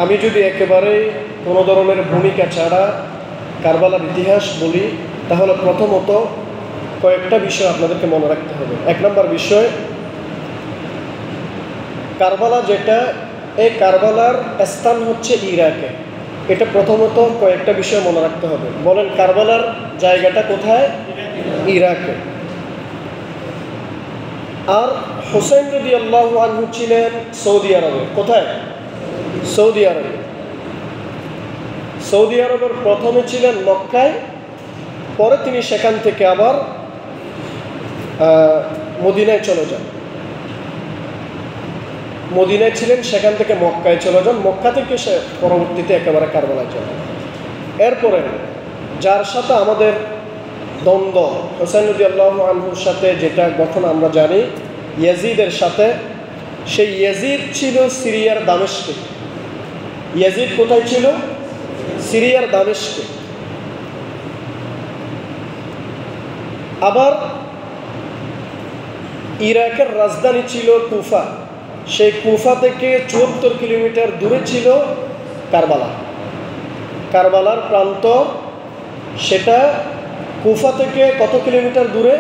আমি যদি একেবারে কোনো ধরনের ভূমিকা ছাড়া কারবালার ইতিহাস বলি, তাহলে প্রথমত কয়েকটা বিষয় আপনাদেরকে মনে রাখতে হবে। এক নম্বর বিষয়, কারবালা যেটা, এই কারবালার স্থান হচ্ছে ইরাকে। এটা প্রথমত কয়েকটা বিষয় মনে রাখতে হবে। বলেন, কারবালার জায়গাটা কোথায়? ইরাকে। আর হুসাইন রাদিয়াল্লাহু আনহু ছিলেন সৌদি আরবে। কোথায়? সৌদি আরবে। সৌদি আরবের প্রথমে ছিলেন মক্কায়, পরে তিনি সেখান থেকে আবার মদিনায় চলে যান। মদিনায় ছিলেন, সেখান থেকে মক্কায় চলে যান, মক্কা থেকে সে পরবর্তীতে একেবারে কারবালায় চলে যান। এরপরে যার সাথে আমাদের দ্বন্দ্ব, হুসাইন রাদিয়াল্লাহু আনহুর সাথে যেটা ঘটনা আমরা জানি, ইয়াজিদের সাথে। সেই ইয়াজিদ ছিল সিরিয়ার দামেস্কে। ইয়াজিদ কোথায় ছিল? সিরিয়ার দামেস্কে। আবার ইরাকের রাজধানী ছিল কুফা। সেই কুফা থেকে ৭৪ কিলোমিটার দূরে ছিল কারবালা। কারবালার প্রান্ত সেটা কুফা থেকে কত কিলোমিটার দূরে?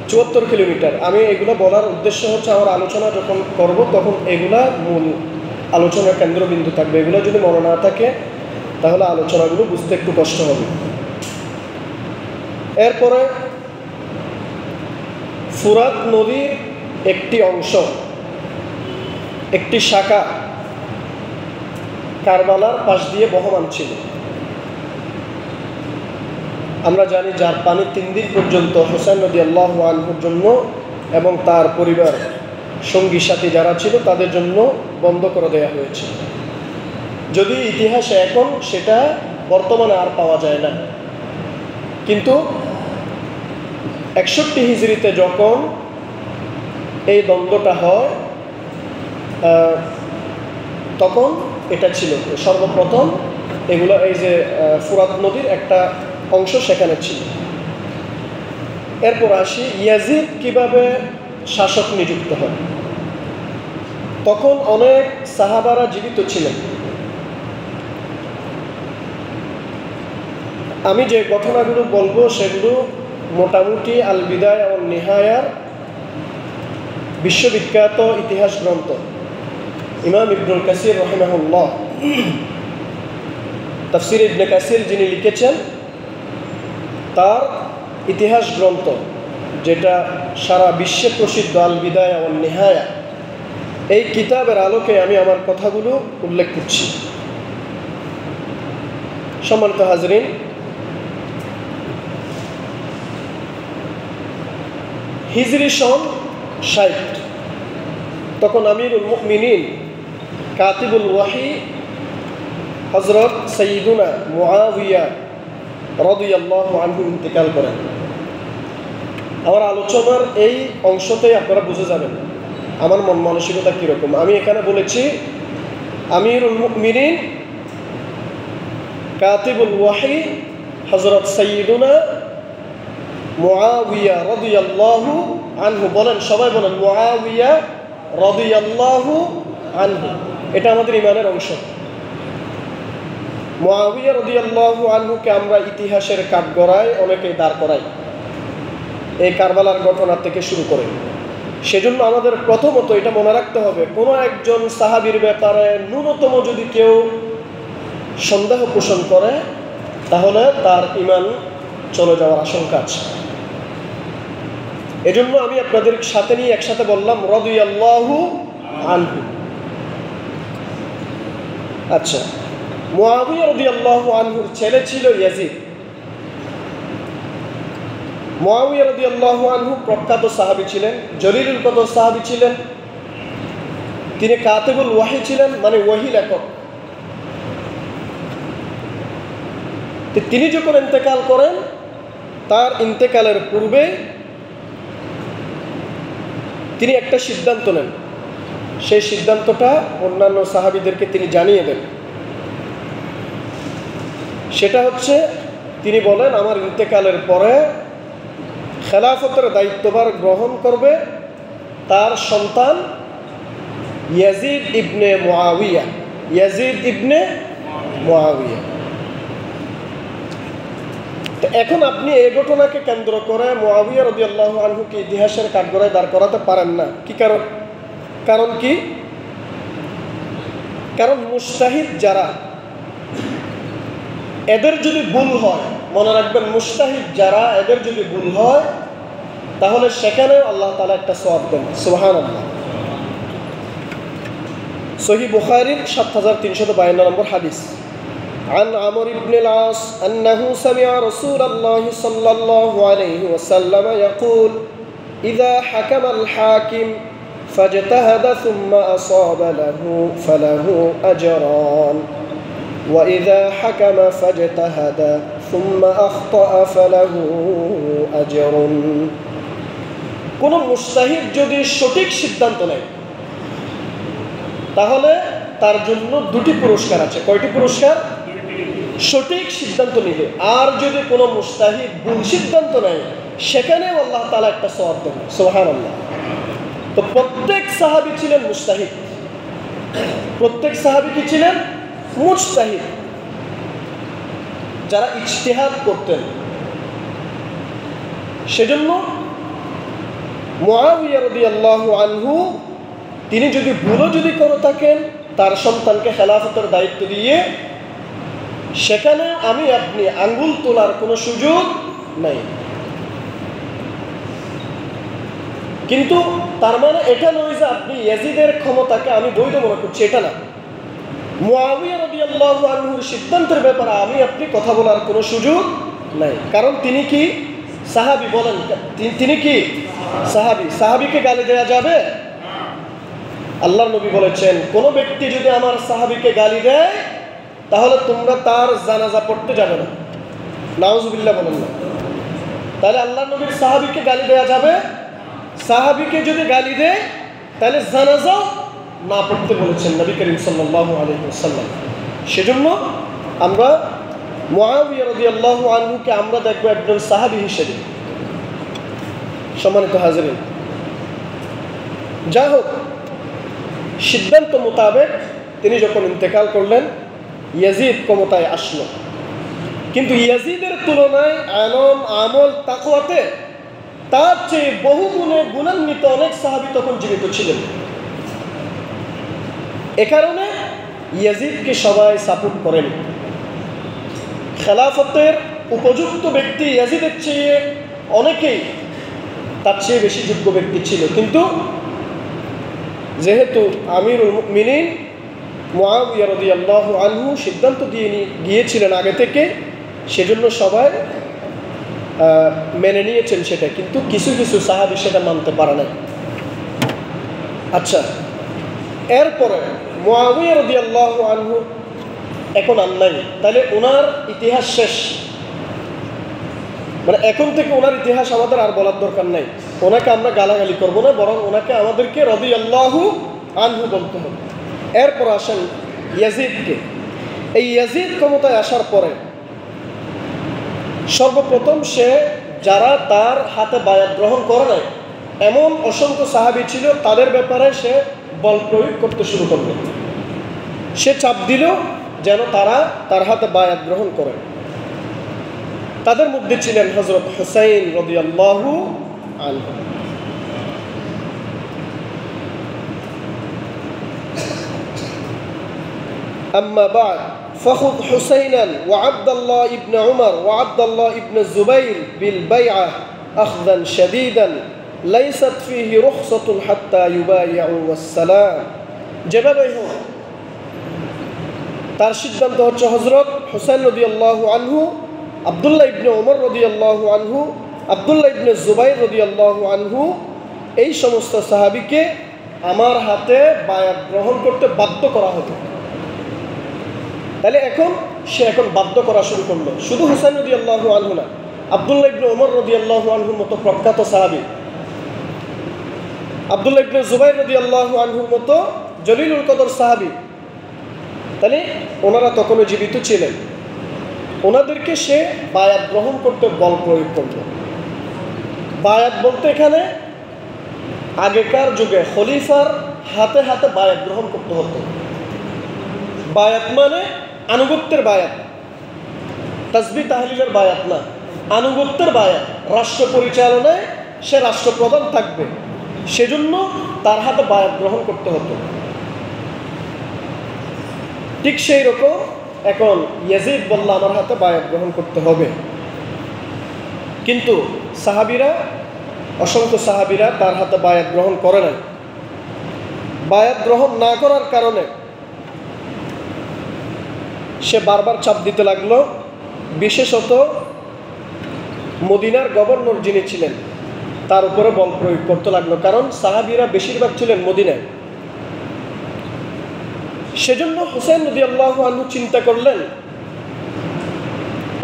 ৭৪ কিলোমিটার। আমি এগুলো বলার উদ্দেশ্য হচ্ছে, আমার আলোচনা যখন করব তখন এগুলা মূল আলোচনার কেন্দ্রবিন্দু থাকবে। এগুলো যদি মনে না থাকে তাহলে আলোচনাগুলো বুঝতে একটু কষ্ট হবে। এরপরে ফুরাত নদীর একটি অংশ, একটি শাখা কারবালার পাশ দিয়ে বহমান ছিল। আমরা জানি যার পানি ৩ দিন পর্যন্ত হুসাইন রাদিয়াল্লাহু আনহুর জন্য এবং তার পরিবার সঙ্গী সাথী যারা ছিল তাদের জন্য বন্ধ করে দেওয়া হয়েছে। যদি ইতিহাসে এখন সেটা বর্তমানে আর পাওয়া যায় না, কিন্তু ৬১ হিজরিতে যখন এই দ্বন্দ্বটা হয় তখন এটা ছিল সর্বপ্রথম। এগুলো এই যে ফুরাত নদীর একটা অংশ সেখানে ছিল। এরপর আসি ইয়াজিদ কিভাবে শাসক নিযুক্ত হয়। তখন অনেক সাহাবারা জীবিত ছিলেন। আমি যে ঘটনাগুলো বলবো সেগুলো মোটামুটি আল বিদায়া ওয়ান নিহায়ার বিশ্ববিখ্যাত ইতিহাস গ্রন্থ, ইমাম ইবনুল কাসির রাহিমাহুল্লাহ, তাফসির ইবনে কাসির যিনি লিখেছেন, তার ইতিহাস গ্রন্থ যেটা সারা বিশ্বে প্রসিদ্ধ, আল বিদায়া ওয়ান নিহায়া, এই কিতাবের আলোকে আমি আমার কথাগুলো উল্লেখ করছি। সম্মানিত হাজরিন, হিজরি সন ৬০, তখন আমিরুল মুমিনিন কাতিবুল ওয়াহি হযরত সাইয়্যিদুনা মুআবিয়া রাদিয়াল্লাহু আনহু ইন্তেকাল করেন। আমার আলোচনার এই অংশতেই আপনারা বুঝে যাবেন আমার মন মানসিকতা কীরকম। আমি এখানে বলেছি আমিরুল মুমিনিন কাতিবুল ওয়াহি হযরত সাইয়্যিদুনা মুআবিয়া রাদিয়াল্লাহু আনহু। বলেন, সবাই বলেন, মুআবিয়া রাদিয়াল্লাহু আনহু। এটা আমাদের ইমানের অংশ। মুআবিয়া রাদিয়াল্লাহু আনহুকে আমরা ইতিহাসের কাঠগড়ায় অনেকেই দাঁড় করাই, এই কারবালার ঘটনা থেকে শুরু করে। সেজন্য আমাদের প্রথমত এটা মনে রাখতে হবে, কোনো একজন সাহাবীর ব্যাপারে ন্যূনতম যদি কেউ সন্দেহ পোষণ করে তাহলে তার ঈমান চলে যাওয়ার আশঙ্কা আছে। এজন্য আমি আপনাদের সাথে নিয়ে একসাথে বললাম রাদিয়াল্লাহু আনহু। আচ্ছা, মুআবিয়া রাদিয়াল্লাহু আনহুর ছেলে ছিল ইয়াজিদ। মুআবিয়া রাদিয়াল্লাহু আনহু প্রখ্যাত সাহাবী ছিলেন, জলিলুল কদর সাহাবী ছিলেন। তিনি কাতিবুল ওয়াহি ছিলেন, মানে ওয়াহি লেখক। তিনি যখন ইন্তেকাল করেন, তার ইন্তেকালের পূর্বে তিনি একটা সিদ্ধান্ত নেন। সেই সিদ্ধান্তটা অন্যান্য সাহাবীদেরকে তিনি জানিয়ে দেন। সেটা হচ্ছে, তিনি বলেন, আমার ইন্তেকালের পরে খেলাফতের দায়িত্বভার গ্রহণ করবে তার সন্তান ইয়াজিদ ইবনে মুআবিয়া। ইয়াজিদ ইবনে মুআবিয়া। তো এখন আপনি এই ঘটনাকে কেন্দ্র করে মুআবিয়া রাদিয়াল্লাহু আনহুকে ইতিহাসের কাঠগড়ায় দাঁড় করাতে পারেন না। কি কারণ? কারণ কি? কারণ মুজতাহিদ যারা, এদের যদি ভুল হয়, মনে রাখবেন মুজতাহিদ যারা, এদের যদি ভুল হয় তাহলে সেখানে আল্লাহ তাআলা একটা সওয়াব দেন। সুবহানাল্লাহ। সহিহ বুখারীর ৭৩৫২ নম্বর হাদিস। عن عمرو بن العاص أنه سمع رسول الله صلى الله عليه وسلم يقول إذا حكم الحاكم فاجتهد ثم أصاب فله أجران وإذا حكم فاجتهد ثم أخطأ فله أجر। কোন মুজতাহিদ যদি সঠিক সিদ্ধান্ত নেয় তাহলে তার জন্য দুটি পুরস্কার আছে। কয়টি পুরস্কার? সঠিক সিদ্ধান্ত নিলে। আর যদি কোনো মুজতাহিদ ভুল সিদ্ধান্ত নেয় সেখানেও আল্লাহ তাআলা একটা সওয়াব দেন। সুবহানাল্লাহ। তো প্রত্যেক সাহাবী ছিলেন মুজতাহিদ। প্রত্যেক সাহাবী কি ছিলেন? মুজতাহিদ, যারা ইজতিহাদ করতেন। সেজন্য মুআবিয়া রাদিয়াল্লাহু আনহু তিনি যদি ভুলও যদি করে থাকেন, তার সন্তানকে খেলাফতের দায়িত্ব দিয়ে সেখানে আমি আপনি আঙ্গুল তোলার কোনো সুযোগ নাই। কিন্তু তার মানে এটা নয় যে আপনি ইয়াজিদের ক্ষমতাকে আমি বৈধ মনে করছি, এটা না। মুআবিয়া রাদিয়াল্লাহু আনহুর সিদ্ধান্তের ব্যাপারে আমি আপনি কথা বলার কোনো সুযোগ নাই। কারণ তিনি কি সাহাবী? বলেন, তিনি কি সাহাবী? সাহাবীকে গালি দেওয়া যাবে? আল্লাহর নবী বলেছেন, কোন ব্যক্তি যদি আমার সাহাবীকে গালি দেয় তাহলে তোমরা তার জানাজা পড়তে যাবে না। নাউজুবিল্লাহ বলেন না। তাহলে আল্লাহর নবীর সাহাবীকে গালি দেওয়া যাবে? সাহাবীকে যদি গালি দেয় তাহলে জানাজাও না পড়তে বলেছেন নবী করিম সাল্লাল্লাহু আলাইহি ওয়াসাল্লাম। সেজন্য আমরা মুআবিয়া রাদিয়াল্লাহু আনহুকে আমরা দেখব একজন সাহাবী হিসেবে। সম্মানিত হাজিরিন, যা হোক, সিদ্ধান্ত মোতাবেক তিনি যখন ইন্তেকাল করলেন ইয়াজিদ ক্ষমতায় আসলো। কিন্তু ইয়াজিদের তুলনায় আলম, আমল, তাকওয়াতে তার চেয়ে বহু গুণে গুণান্বিত অনেক সাহাবী তখন জীবিত ছিলেন। এ কারণে ইয়াজিদকে সবাই সাপোর্ট করেন। খেলাফতের উপযুক্ত ব্যক্তি ইয়াজিদের চেয়ে অনেকেই তার চেয়ে বেশি যোগ্য ব্যক্তি ছিল। কিন্তু যেহেতু আমিরুল মুমিনিন মুআবিয়া রাদিয়াল্লাহু আনহু সিদ্ধান্ত দিয়ে গিয়েছিলেন আগে থেকে, সেজন্য সবাই মেনে নিয়েছেন সেটা। কিন্তু কিছু কিছু সাহাবী সেটা মানতে পারে না। আচ্ছা, এরপরে মুআবিয়া রাদিয়াল্লাহু আনহু এখন আর নাই, তাহলে ওনার ইতিহাস শেষ। মানে এখন থেকে ওনার ইতিহাস আমাদের আর বলার দরকার নাই। ওনাকে আমরা গালাগালি করবো না, বরং ওনাকে আমাদেরকে রাদিয়াল্লাহু আনহু বলতে হবে। এরপর আসেন ইয়াজিদকে। এই ইয়াজিদ ক্ষমতায় আসার পরে সর্বপ্রথম সে যারা তার হাতে বায়াত গ্রহণ করে নাই এমন অসংখ্য সাহাবী ছিল, তাদের ব্যাপারে সে বল প্রয়োগ করতে শুরু করল। সে চাপ দিল যেন তারা তার হাতে বায়াত গ্রহণ করে। তাদের মধ্যে ছিলেন হযরত হুসাইন রাদিয়াল্লাহু আনহু। أما بعد فخذ حسينا وعبد الله ابن عمر وعبد الله ابن الزبير بالبيعة أخذا شديدا ليست فيه رخصة حتى يبايعوا والسلام। যেভাবেই হোক তার সিদ্ধান্ত হচ্ছে হযরত হুসাইন রাদিয়াল্লাহু আনহু, আব্দুল্লাহ ইবনে ওমর রাদিয়াল্লাহু আনহু, আব্দুল্লাহ ইবনে জুবাইর রাদিয়াল্লাহু আনহু, এই সমস্ত সাহাবীকে আমার হাতে বায়াত গ্রহণ করতে বাধ্য করা হবে। তাহলে সে এখন বাধ্য করা শুরু করলো। শুধু হুসাইন রাদিয়াল্লাহু আনহু না, আব্দুল্লাহ ইবনে ওমর রাদিয়াল্লাহু আনহুর মতো প্রখ্যাত সাহাবী, আব্দুল্লাহ ইবনে জুবাইর রাদিয়াল্লাহু আনহুর মতো জলিলুল কদর সাহাবী, তাহলে ওনারা তখনও জীবিত ছিলেন। ওনাদেরকে সে বায়াত গ্রহণ করতে বল প্রয়োগ করল। বায়াত বলতে এখানে আগেকার যুগে খলিফার হাতে হাতে বায়াত গ্রহণ করতে হতো। বায়াত মানে আনুগত্যের বায়াত, তাসবিহ তাহলিলের বায়াত না, আনুগত্যের বায়াত। রাষ্ট্র পরিচালনায় সে রাষ্ট্রপ্রধান থাকবে, সেজন্য তার হাতে বায়াত গ্রহণ করতে হতো। ঠিক সেই রকম এখন ইয়াজিদ বলল আমার হাতে বায়াত গ্রহণ করতে হবে। কিন্তু সাহাবীরা, অসংখ্য সাহাবীরা তার হাতে বায়াত গ্রহণ করে নাই। বায়াত গ্রহণ না করার কারণে সে বারবার চাপ দিতে লাগলো। বিশেষত মদিনার গভর্নর যিনি ছিলেন তার উপরে বল প্রয়োগ করতে লাগলো, কারণ সাহাবীরা বেশিরভাগ ছিলেন মদিনায়। সেজন্য হুসাইন রাদিয়াল্লাহু আনহু চিন্তা করলেন,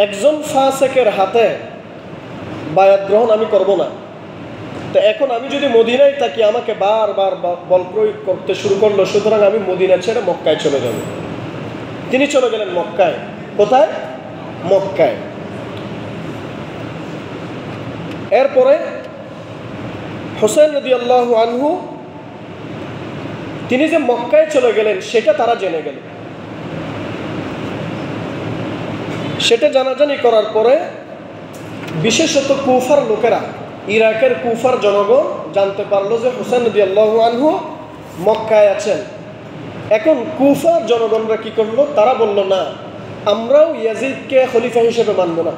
একজন ফাসেকের হাতে বায়াত গ্রহণ আমি করব না। তো এখন আমি যদি মদিনায় থাকি, আমাকে বারবার বল প্রয়োগ করতে শুরু করলো, সুতরাং আমি মদিনা ছেড়ে মক্কায় চলে যাব। তিনি চলে গেলেন মক্কায়। কোথায়? মক্কায়। এরপরে হুসাইন রাদিয়াল্লাহু আনহু তিনি যে মক্কায় চলে গেলেন সেটা তারা জেনে গেল। সেটা জানাজানি করার পরে বিশেষত কুফার লোকেরা, ইরাকের কুফার জনগণ জানতে পারলো যে হুসাইন রাদিয়াল্লাহু আনহু মক্কায় আছেন। এখন কুফার জনগণরা কি করলো? তারা বলল, না, আমরাও ইয়াজিদকে খলিফা হিসেবে মানব না,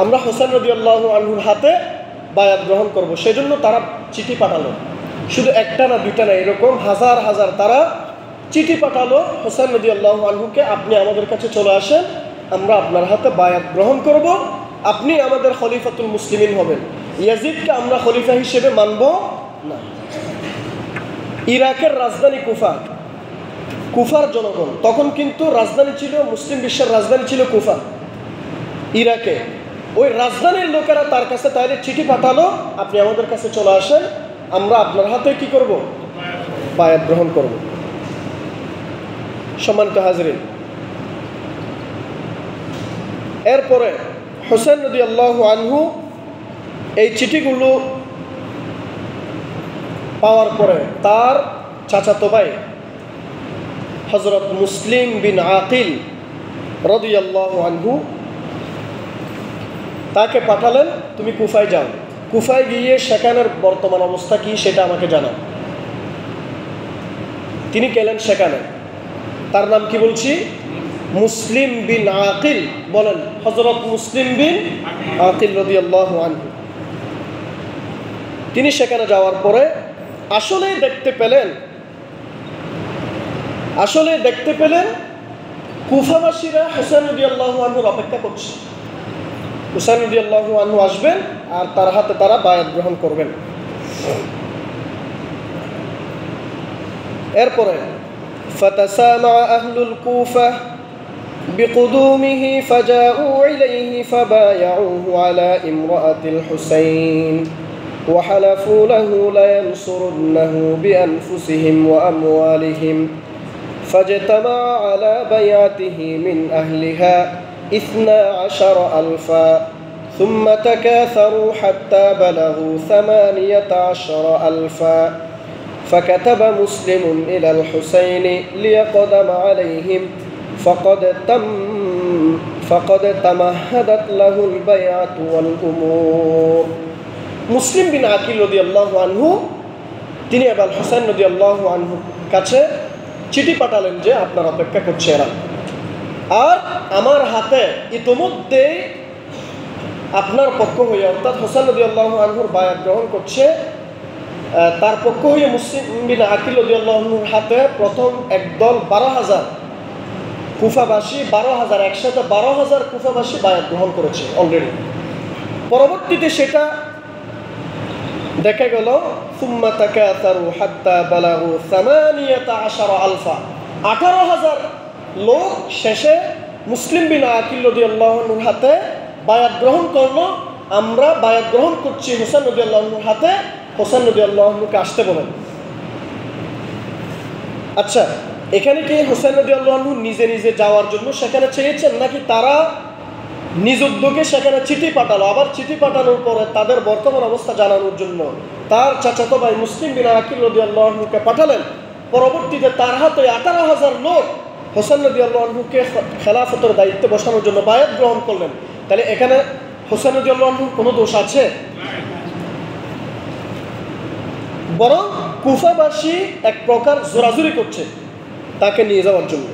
আমরা হুসাইন রাদিয়াল্লাহু আনহুর হাতে বায়াত গ্রহণ করব। সেজন্য তারা চিঠি পাঠালো, শুধু একটা না দুইটা না, এরকম হাজার হাজার তারা চিঠি পাঠালো হুসাইন রাদিয়াল্লাহু আনহুকে, আপনি আমাদের কাছে চলে আসেন, আমরা আপনার হাতে বায়াত গ্রহণ করব, আপনি আমাদের খলিফাতুল মুসলিমিন হবেন, ইয়াজিদকে আমরা খলিফা হিসেবে মানব না। ইরাকের রাজধানী কুফা, কুফার জনগণ তখন কিন্তু রাজধানী ছিল, মুসলিম বিশ্বের রাজধানী ছিল কুফা ইরাকে। ওই রাজধানীর লোকেরা তার কাছে তাইলে চিঠি পাঠালো, আপনি আমাদের কাছে চলে আসেন, আমরা আপনার হাতে কি করব? বায়াত গ্রহণ করব। সম্মানিত হাজরিন, এরপরে হুসাইন রাদিয়াল্লাহু আনহু এই চিঠিগুলো পাওয়ার পরে তার চাচাতো ভাই হযরত মুসলিম বিন আকিল রাদিয়াল্লাহু আনহু তাকে পাঠালেন, তুমি কুফায় যাও, কুফায় গিয়ে সেখানের বর্তমান অবস্থা কি সেটা আমাকে জানাও। তিনি গেলেন সেখানে। তার নাম কি বলছি? মুসলিম বিন আকিল। বলেন, হযরত মুসলিম বিন আকিল রাদিয়াল্লাহু আনহু। তিনি সেখানে যাওয়ার পরে আসলে দেখতে পেলেন কুফাবাসীরা হুসাইন রাদিয়াল্লাহু আনহুর অপেক্ষা করছে। হুসাইন রাদিয়াল্লাহু আনহু আসবেন আর তার হাতে তারা বায়াত গ্রহণ করবেন। এরপরে ফাতাসামা আহলুল কুফা বিকুদুমিহি ফাজাউ ইলাইহি ফাবায়াউহু আলা ইমরাআতিল হুসাইন ওয়া হালাফু লাহু লা ইয়ানসুরুন্নাহু বিআনফুসিহিম ওয়া আমওয়ালিহিম ফাজতামা আলা বায়াতিহি মিন আহলিহা 12,000 ثم تكاثروا حتى بلغوا 18,000 فكتب مسلم إلى الحسين ليقدم عليهم فقد تمهدت له البيعة والأمور। মুসলিম বিন আকিল রাদিয়াল্লাহু আনহু তিনি আল হুসাইন রাদিয়াল্লাহু আনহু কাছে চিঠি পাঠালেন যে আপনার অপেক্ষা করছে এরা, আর আমার হাতে ইতোমধ্যে আপনার পক্ষ হয়ে অর্থাৎ হুসাইন রাদিয়াল্লাহু আনহুর বায়াত গ্রহণ করছে, তার পক্ষ হয়ে মুসলিম বিন আকিল রাদিয়াল্লাহু আনহুর হাতে প্রথম একদল 12,000 কুফাবাসী, 12,000 একসাথে 12,000 কুফাবাসী বায়াত গ্রহণ করেছে অলরেডি। পরবর্তীতে সেটা দেখা গেল সুম্মা তাকাসারু হাত্তা বালাগু 18,000 18,000 লোক শেষে মুসলিম বিন আকিল রাদিয়াল্লাহু আনহুর হাতে বায়াত গ্রহণ করলো। আমরা বায়াত গ্রহণ করছি হুসাইন রাদিয়াল্লাহু আনহুর হাতে, হুসাইন রাদিয়াল্লাহু আনহুকে আসতে বলেন। আচ্ছা, এখানে কি হুসাইন রাদিয়াল্লাহু আনহু নিজে নিজে যাওয়ার জন্য সেখানে চেয়েছেন, নাকি তারা নিজ উদ্যোগে সেখানে চিঠি পাঠালো? আবার চিঠি পাঠানোর পরে তাদের বর্তমান অবস্থা জানানোর জন্য তার চাচাতো ভাই মুসলিম বিন আকিল রাদিয়াল্লাহু আনহুকে পাঠালেন। পরবর্তীতে তার হাতে 18,000 লোক হোসেন রাদিয়াল্লাহু আনহুকে খেলাফতের দায়িত্বে বসানোর জন্য বায়াত গ্রহণ করলেন, তাহলে এখানে হোসেন রাদিয়াল্লাহু আনহুর কোনো দোষ আছে? বরং কুফাবাসী এক প্রকার জোরাজুরি করছে তাকে নিয়ে যাওয়ার জন্য।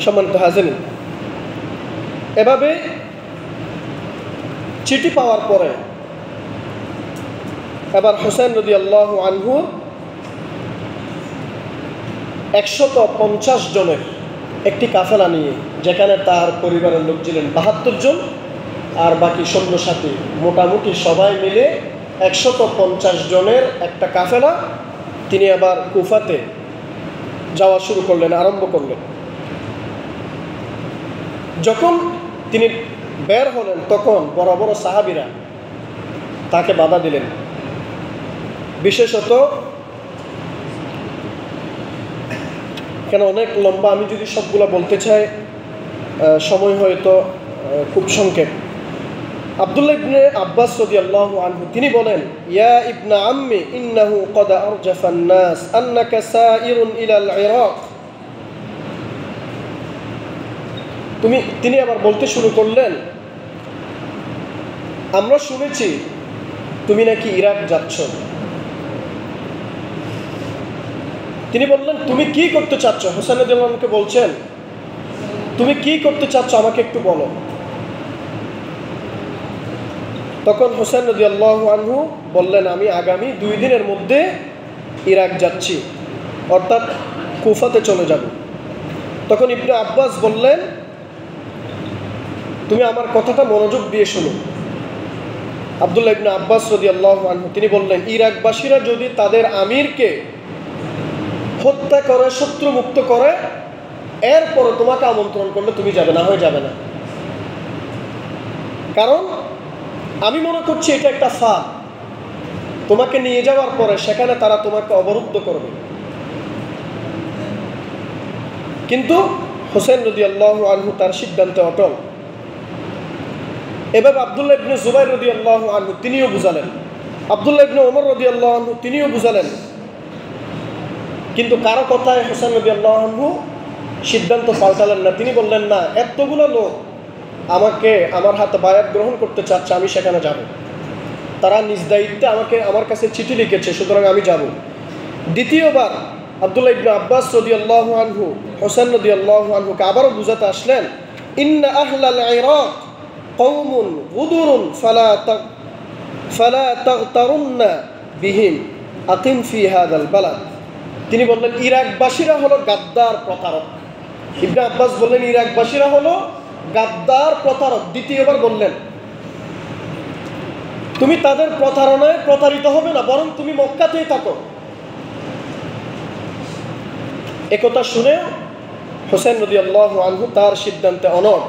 সম্মানিত হাজিরিন, এভাবে চিঠি পাওয়ার পরে এবার হোসেন রাদিয়াল্লাহু আনহু 150 জনের একটি কাফেলা নিয়ে, যেখানে তার পরিবারের লোক ছিলেন 72 জন আর বাকি সৈন্যসাথী, মোটামুটি সবাই মিলে 150 জনের একটা কাফেলা তিনি আবার কুফাতে যাওয়া শুরু করলেন, আরম্ভ করলেন। যখন তিনি বের হলেন তখন বড় বড় সাহাবীরা তাকে বাধা দিলেন। বিশেষত কেন অনেক লম্বা, আমি যদি সবগুলো বলতে চাই সময় হয়তো খুব সংক্ষেপ। আব্দুল্লাহ ইবনে আব্বাস রাদিয়াল্লাহু আনহু তিনি বলেন, ইয়া ইবনা আম্মি ইন্নাহু ক্বাদ আরজাফান নাস আন্নাকা সাইরুন ইলাল ইরাক। তিনি আবার বলতে শুরু করলেন, আমরা শুনেছি তুমি নাকি ইরাক যাচ্ছ। তিনি বললেন, তুমি কি করতে চাচ্ছ? হোসেন রাদিয়াল্লাহু আনহুকে বলছেন, তুমি কি করতে চাচ্ছ আমাকে একটু বলো। তখন হোসেন রাদিয়াল্লাহু আনহু বললেন, আমি আগামী 2 দিনের মধ্যে ইরাক যাচ্ছি, অর্থাৎ কুফাতে চলে যাব। তখন ইবনে আব্বাস বললেন, তুমি আমার কথাটা মনোযোগ দিয়ে শোনো। আব্দুল্লাহ ইবনে আব্বাস রাদিয়াল্লাহু আনহু তিনি বললেন, ইরাকবাসীরা যদি তাদের আমিরকে হত্যা করে, শত্রু মুক্ত করে, এরপরে তোমাকে আমন্ত্রণ করলে তুমি যাবে, না হয়ে যাবে না। কারণ আমি মনে করছি এটা একটা ফাঁদ, তোমাকে নিয়ে যাওয়ার পরে সেখানে তারা তোমাকে অবরুদ্ধ করবে। কিন্তু হোসেন রাদিয়াল্লাহু আনহু তার সিদ্ধান্তে অটল। এভাবে আব্দুল্লাহ ইবনে জুবাইর রাদিয়াল্লাহু আনহু তিনিও বুঝালেন, আব্দুল্লাহ ইবনে ওমর রাদিয়াল্লাহু আনহু তিনিও বুঝালেন। কিন্তু কারো কথায় হোসেন রাদিয়াল্লাহু আনহু সিদ্ধান্ত পাল্টালেন না। তিনি বললেন, না, এতগুলো লোক আমাকে আমার হাতে বায়াত গ্রহণ করতে চাচ্ছে, আমি সেখানে যাব। তারা নিজ দায়িত্বে আমার কাছে চিঠি লিখেছে, সুতরাং আমি যাব। দ্বিতীয়বার আব্দুল্লাহ ইবনে আব্বাস রাদিয়াল্লাহু আনহু হোসেন রাদিয়াল্লাহু আনহুকে আবারও বুঝাতে আসলেন, ইন্না আহলাল ইরাক কওমুন গুদুরুন ফালা তাগতারুন্না বিহিম আকিম ফি হাদাল বালাদ। তিনি বললেন, ইরাকবাসীরা হলো গাদ্দার, প্রতারক। ইবনে আব্বাস বললেন, ইরাকবাসীরা হলো গাদ্দার, প্রতারক। দ্বিতীয়বার বললেন, তুমি তাদের প্রতারণায় প্রতারিত হবে না, বরং তুমি মক্কাতেই থাকো। একথা শুনে হোসেন রাদিয়াল্লাহু আনহু তার সিদ্ধান্তে অনড়।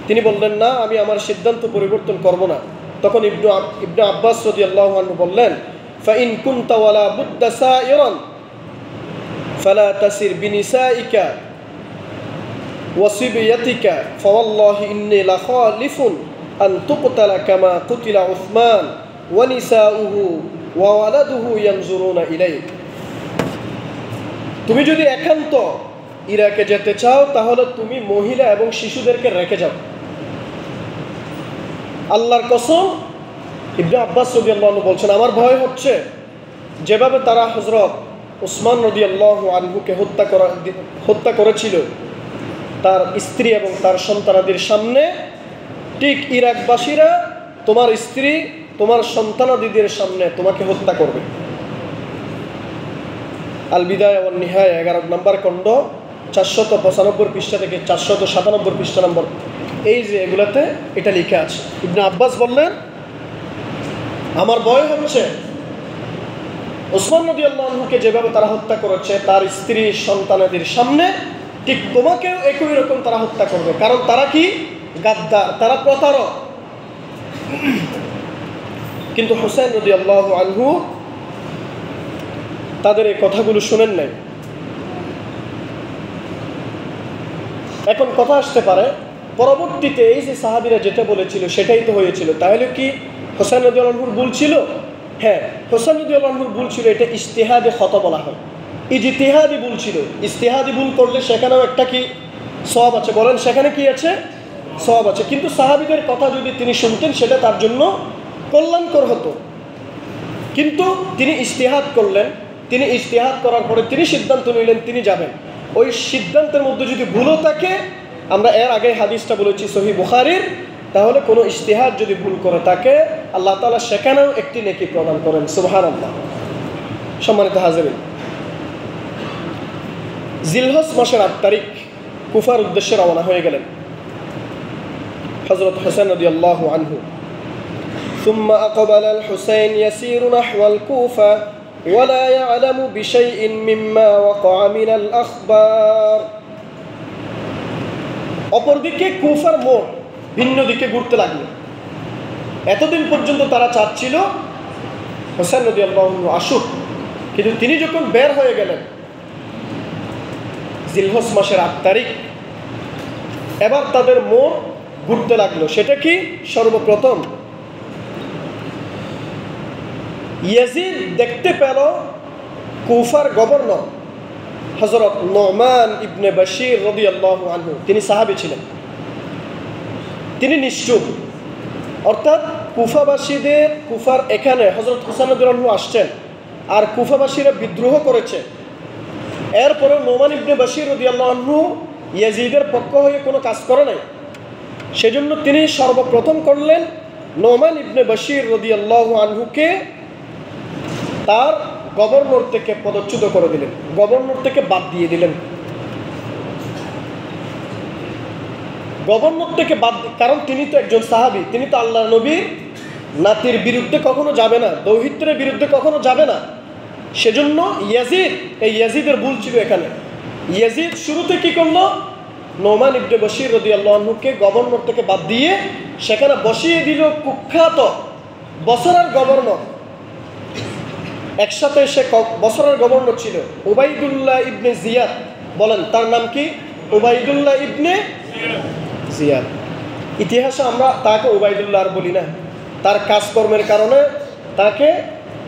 তিনি বললেন, না, আমি আমার সিদ্ধান্ত পরিবর্তন করব না। তখন ইবনে আব্বাস রাদিয়াল্লাহু আনহু বললেন, ফাইন কুনতা ওয়ালা বুদ্দা সাইরান ফালা তাসির বিনিসাইকা ওয়াসিবিয়াতিকা ফাওয়াল্লাহি ইন্নী লাখালিফুন আন তুকতালা কামা কুতিলা উসমান ওয়া নিসাউহু ওয়া ওয়ালাদুহু ইয়ানজুরুনা ইলাইক। তুমি যদি একান্ত ইরাকে যেতে চাও তাহলে তুমি মহিলা এবং শিশুদেরকে রেখে যাও। আল্লাহর কসম, ইবনে আব্বাস রাদিয়াল্লাহু আনহু বলছেন, আমার ভয় হচ্ছে যেভাবে তারা হযরত উসমান রাদিয়াল্লাহু আনহুকে হত্যা করেছিল তার স্ত্রী এবং তার সন্তানাদির সামনে, ঠিক ইরাকবাসীরা তোমার স্ত্রী, তোমার সন্তানাদিদের সামনে তোমাকে হত্যা করবে। আল বিদায়া ওয়ান নিহায়া 11 নম্বর খণ্ড 495 পৃষ্ঠা থেকে 497 পৃষ্ঠা নম্বর, এই যে এগুলাতে এটা লিখা আছে। ইবনে আব্বাস বললেন, আমার ভয় হচ্ছে উসমান রাদিয়াল্লাহু আনহুকে যেভাবে তারা হত্যা করেছে তার স্ত্রী সন্তানাদের সামনে, ঠিক তোমাকেও একই রকম তারা হত্যা করবে। কারণ তারা কি? গাদ্দার, তারা প্রতারক। কিন্তু হোসেন রাদিয়াল্লাহু আনহু তাদের এই কথাগুলো শুনেন নাই। এখন কথা আসতে পারে, পরবর্তীতে এই যে সাহাবীরা যেটা বলেছিল সেটাই তো হয়েছিল, তাহলে কি হোসেন রাদিয়াল্লাহু আনহুর ভুল ছিল? হ্যাঁ, হোসেন রাদিয়াল্লাহু আনহুর ভুল ছিল, এটা ইজতিহাদে খতা বলা হয়। ইজতিহাদি ভুল ছিল। ইজতিহাদি ভুল করলে সেখানেও একটা কি সওয়াব আছে, বলেন সেখানে কি আছে? সওয়াব আছে। কিন্তু সাহাবীদের কথা যদি তিনি শুনতেন সেটা তার জন্য কল্যাণকর হতো। কিন্তু তিনি ইজতিহাদ করলেন, তিনি ইজতিহাদ করার পরে তিনি সিদ্ধান্ত নিলেন তিনি যাবেন। ওই সিদ্ধান্তের মধ্যে যদি ভুলও থাকে, আমরা এর আগে হাদিসটা বলেছি সহিহ বুখারীর, তাহলে কোনো ইজতিহাদ যদি ভুল করে থাকে আল্লাহ তাআলা সেখানেও একটি নেকি প্রদান করেন। সুবহানাল্লাহ। সম্মানিত হাজিরিন, জিলহজ মাসের ৮ তারিখ কুফার উদ্দেশ্যে রওনা হয়ে গেলেন হযরত হুসাইন রাদিয়াল্লাহু আনহু। ثم أقبل الحسين يسير نحو الكوفة ولا يعلم بشيء مما وقع من الأخبار। অপরদিকে কুফার মোড় ভিন্ন দিকে ঘুরতে লাগলো। এতদিন পর্যন্ত তারা চাচ্ছিল হুসাইন রাদিয়াল্লাহু আনহু আসুক, কিন্তু তিনি যখন বের হয়ে গেলেন জিলহজ মাসের ৮ তারিখ, এবার তাদের মোড় ঘুরতে লাগলো। সেটা কি? সর্বপ্রথম ইয়াজিদ দেখতে পেল কুফার গভর্নর হযরত নুমান ইবনে বাশির রাদিয়াল্লাহু আনহু, তিনি সাহাবী ছিলেন, তিনি নিশ্চুপ। অর্থাৎ কুফাবাসীদের, কুফার এখানে হযরত হুসাইন রাদিয়াল্লাহু আনহু আসছেন আর কুফাবাসীরা বিদ্রোহ করেছে। এরপরে নুমান ইবনে বাশির রাদিয়াল্লাহু আনহু ইয়াজিদের পক্ষ হয়ে কোনো কাজ করে নাই। সেজন্য তিনি সর্বপ্রথম করলেন নুমান ইবনে বাশির রাদিয়াল্লাহু আনহুকে তার গভর্নর থেকে পদচ্যুত করে দিলেন, গভর্নর থেকে বাদ দিয়ে দিলেন। গভর্নর থেকে বাদ, কারণ তিনি তো একজন সাহাবী, তিনি তো আল্লাহর নবীর নাতির বিরুদ্ধে কখনো যাবে না, দৌহিত্রের বিরুদ্ধে কখনো যাবে না। সেজন্য ইয়াজিদ, এই ইয়াজিদের ভুল ছিল এখানে। ইয়াজিদ শুরুতে কি করলো? নুমান ইবনে বাশির রাদিয়াল্লাহু আনহুকে গভর্নর থেকে বাদ দিয়ে সেখানে বসিয়ে দিল কুখ্যাত বসরার গভর্নর। একসাথে সে বসরার গভর্নর ছিল উবাইদুল্লাহ ইবনে জিয়াদ। বলেন তার নাম কি? উবাইদুল্লাহ ইবনে জিয়াদ। ইতিহাসে আমরা তাকে উবাইদুল্লাহ আর বলি না, তার কাজকর্মের কারণে তাকে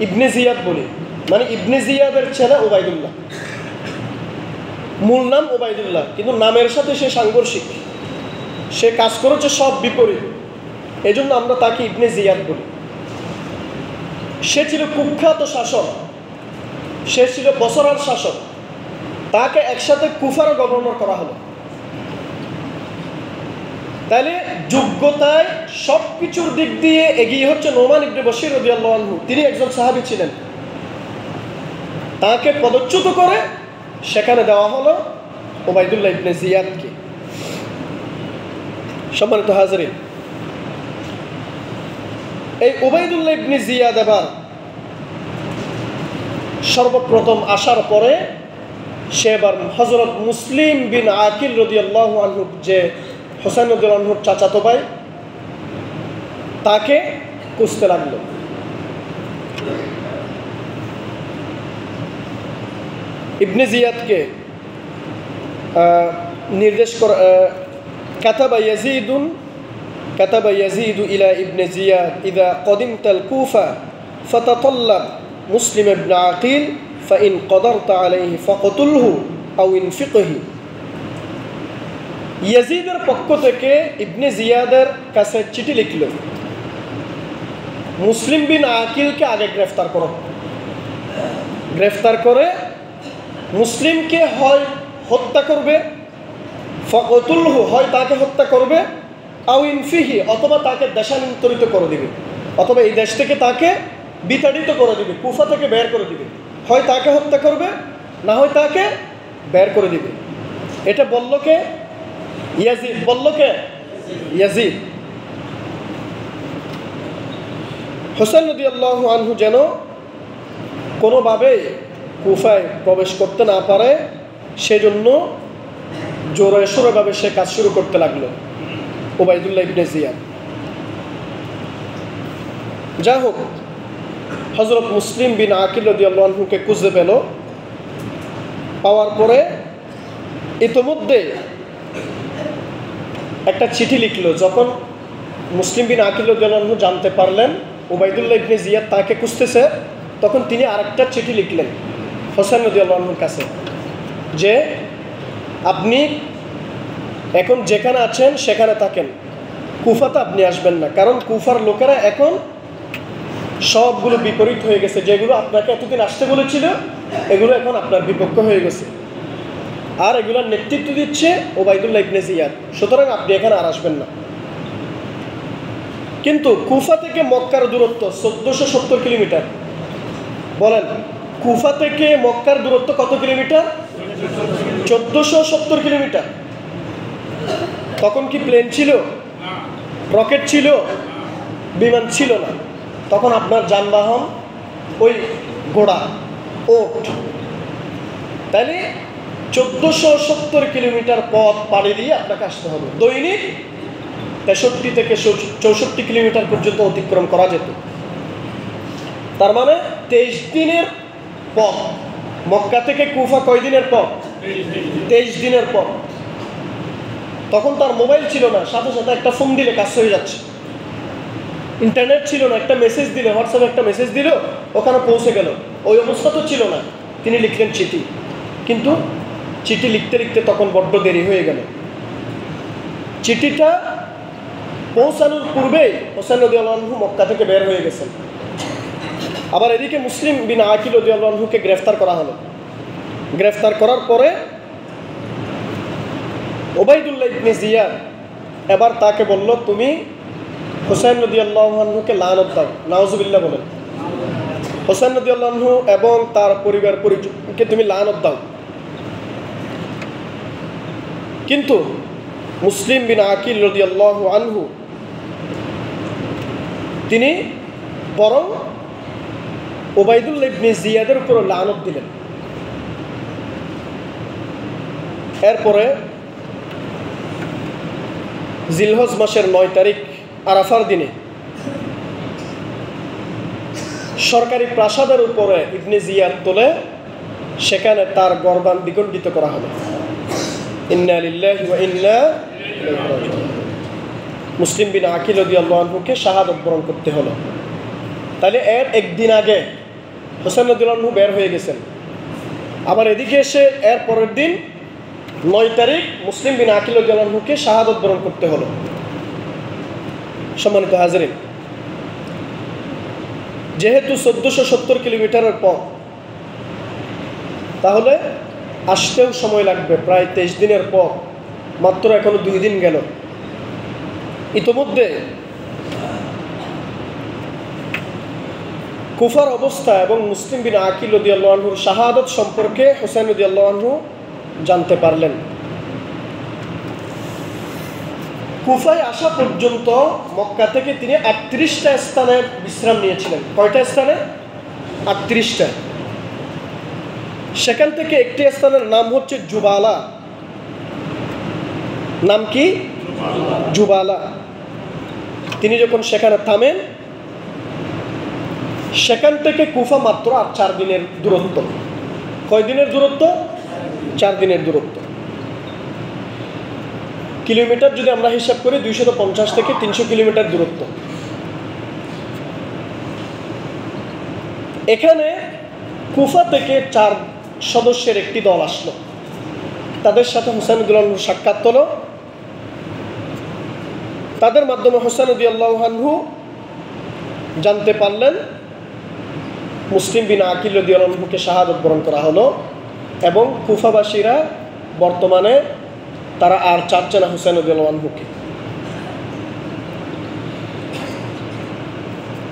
ইবনে জিয়াদ বলি, মানে ইবনে জিয়াদের ছেলে উবাইদুল্লাহ। মূল নাম উবাইদুল্লাহ, কিন্তু নামের সাথে সে সাংঘর্ষিক, সে কাজ করেছে সব বিপরীত, এই জন্য আমরা তাকে ইবনে জিয়াদ বলি। সে ছিল কুখ্যাত শাসক, সে ছিল বসরার শাসক, তাকে একসাথে কুফার গভর্নর করা হলো। তাহলে যোগ্যতায় সব কিছুর দিক দিয়ে এগিয়ে হচ্ছে নুমান ইবনে বাশির রাদিয়াল্লাহু আনহু, তিনি একজন সাহাবী ছিলেন। তাকে পদচ্যুত করে সেখানে দেওয়া হলো উবাইদুল্লাহ ইবনে জিয়াদকে। সম্মানিত হাজিরিন, এই উবাইদুল্লাহ ইবনে জিয়াদ এবার সর্বপ্রথম আসার পরে সে এবার হযরত মুসলিম বিন আকিল রাদিয়াল্লাহু আনহু, যে হুসাইন রাদিয়াল্লাহু আনহুর চাচাতো ভাই, তাকে খুঁজতে লাগলো। ইবনে জিয়াদকে নির্দেশ করা, কাতাবা ইয়াজিদু ইলা ইবনে জিয়াদ ইযা কদিমতাল কুফা ফাতাতাল্লাব মুসলিম ইবনে আকিল ফাইন কদারতা আলাইহি ফাকতুলহু আও ইনফিকহি। ইয়াজিদের পক্ষ থেকে ইবনে জিয়াদের কাছে চিঠি লিখল, মুসলিম বিন আকিলকে আগে গ্রেফতার করো, গ্রেফতার করে মুসলিমকে হয় হত্যা করবে, ফাকতুলহু হয় তাকে হত্যা করবে, আও ইনফিহি অথবা তাকে দেশান্তরিত করে দিবে, অথবা এই দেশ থেকে তাকে বিতাড়িত করে দিবে, কুফা থেকে বের করে দিবে। হয় তাকে হত্যা করবে, না হয় তাকে বের করে দিবে। এটা বলল কে? ইয়াজিদ। বলল কে? ইয়াজিদ। হুসাইন রাদিয়াল্লাহু আনহু যেন কোনোভাবে কুফায় প্রবেশ করতে না পারে, সেজন্য জোরে সোরেভাবে সে কাজ শুরু করতে লাগলো উবাইদুল্লাহ ইবনে জিয়াদ। যাই হোক, হযরত মুসলিম বিন আকিল রাদিয়াল্লাহু আনহুকে খুঁজে পেল। পাওয়ার পরে ইতোমধ্যে একটা চিঠি লিখলো। যখন মুসলিম বিন আকিল রাদিয়াল্লাহু আনহু জানতে পারলেন উবাইদুল্লাহ ইবনে জিয়াদ তাকে খুঁজতেছে, তখন তিনি আরেকটা চিঠি লিখলেন। হোসেন রাদিয়াল্লাহু আনহুর কাছে যে আপনি এখন যেখানে আছেন সেখানে থাকেন, কুফাতে আপনি আসবেন না, কারণ কুফার লোকেরা এখন সবগুলো বিপরীত হয়ে গেছে। যেগুলো আপনাকে এতদিন আসতে বলেছিল এগুলো এখন আপনার বিপক্ষ হয়ে গেছে, আর এগুলোর নেতৃত্ব দিচ্ছে ওবাইদুল্লাহ ইবনে জিয়াদ, সুতরাং আপনি এখানে আর আসবেন না। কিন্তু কুফা থেকে মক্কার দূরত্ব 1470 কিলোমিটার। বলেন, কুফা থেকে মক্কার দূরত্ব কত কিলোমিটার? 1470 কিলোমিটার। তখন কি প্লেন ছিল, রকেট ছিল, বিমান ছিল না। তখন আপনার যানবাহন ওই ঘোড়া, ওট। তাহলে 1470 কিলোমিটার পথ পাড়ি দিয়ে আপনাকে আসতে হবে। দৈনিক 63 থেকে 64 কিলোমিটার পর্যন্ত অতিক্রম করা যেত। তার মানে 23 দিনের পথ। মক্কা থেকে কুফা কয় দিনের পথ? 23 দিনের পথ। তখন তার মোবাইল ছিল না, সাথে সাথে একটা ফোন দিলে কাজ হয়ে যাচ্ছে। ইন্টারনেট ছিল না, একটা মেসেজ দিলে, হোয়াটসঅ্যাপে একটা মেসেজ দিল, ওখানে পৌঁছে গেল। ওই অবস্থা তো ছিল না। তিনি লিখলেন চিঠি, কিন্তু চিঠি লিখতে লিখতে তখন বড্ড দেরি হয়ে গেল। চিঠিটা পৌঁছানোর পূর্বেই হোসেন রাদিয়াল্লাহু আনহু মক্কা থেকে বের হয়ে গেছেন। আবার এদিকে মুসলিম বিন আকিল রাদিয়াল্লাহু আনহুকে গ্রেফতার করা হলো। গ্রেফতার করার পরে ওবাইদুল্লাহ ইবনে জিয়াদ এবার তাকে বলল, তুমি হোসেন রাদিয়াল্লাহু আনহুকে লানত দাও। নাউজুবিল্লাহ বলেন। হোসেন রাদিয়াল্লাহু আনহু এবং তার পরিবার পরিজনকে তুমি লানত দাও। কিন্তু মুসলিম বিন আকিল রাদিয়াল্লাহু আনহু তিনি বরং ওবাইদুল্লাহ ইবনে জিয়াদের উপর লানত দিলেন। এরপরে জিলহজ মাসের 9 তারিখ আরাফার দিনে সরকারি প্রাসাদের উপরে ইবনে জিয়াদ তোলে, সেখানে তার গর্দান দ্বিখণ্ডিত করা হলো। ইন্না লিল্লাহি ওয়া ইন্না ইলাইহি রাজিউন। মুসলিম বিন আকিল রাদিয়াল্লাহু আনহুকে শাহাদাত বরণ করতে হলো। তাহলে এর একদিন আগে হোসেন রাদিয়াল্লাহু আনহু বের হয়ে গেছেন। আবার এদিকে এসে এর পরের দিন 9 তারিখ মুসলিম বিন আকিল রাদিয়াল্লাহু আনহুকে শাহাদাত বরণ করতে হলো। সম্মানিত হাজরিন, যেহেতু 1470 কিলোমিটারের পথ, তাহলে আসতেও সময় লাগবে প্রায় 23 দিনের পথ। মাত্র এখনো 2 দিন গেল। ইতোমধ্যে কুফার অবস্থা এবং মুসলিম বিন আকিল রাদিয়াল্লাহু আনহুর শাহাদাত সম্পর্কে হোসেন রাদিয়াল্লাহু আনহু জানতে পারলেন। কুফায় আসা পর্যন্ত মক্কা থেকে তিনি 38টা স্থানে বিশ্রাম নিয়েছিলেন। কয়টা স্থানে? 38টা। সেখান থেকে একটি স্থানের নাম হচ্ছে জুবালা। নাম কি? জুবালা। তিনি যখন সেখানে থামেন, সেখান থেকে কুফা মাত্র আর 4 দিনের দূরত্ব। কয় দিনের দূরত্ব? 4 দিনের দূরত্ব। কিলোমিটার যদি আমরা হিসাব করি 250 থেকে 300 কিলোমিটার দূরত্ব। এখানে কুফা থেকে 4 সদস্যের একটি দল আসলো। তাদের সাথে হোসেন রাদিয়াল্লাহু আনহু সাক্ষাৎ হলো। তাদের মাধ্যমে হোসেন রাদিয়াল্লাহু আনহু জানতে পারলেন মুসলিম বিন আকিল রাদিয়াল্লাহু আনহুকে শাহাদাত বরণ করা হলো, এবং কুফাবাসীরা বর্তমানে তারা আর চাচ্ছে না হোসেন রাদিয়াল্লাহু আনহুকে।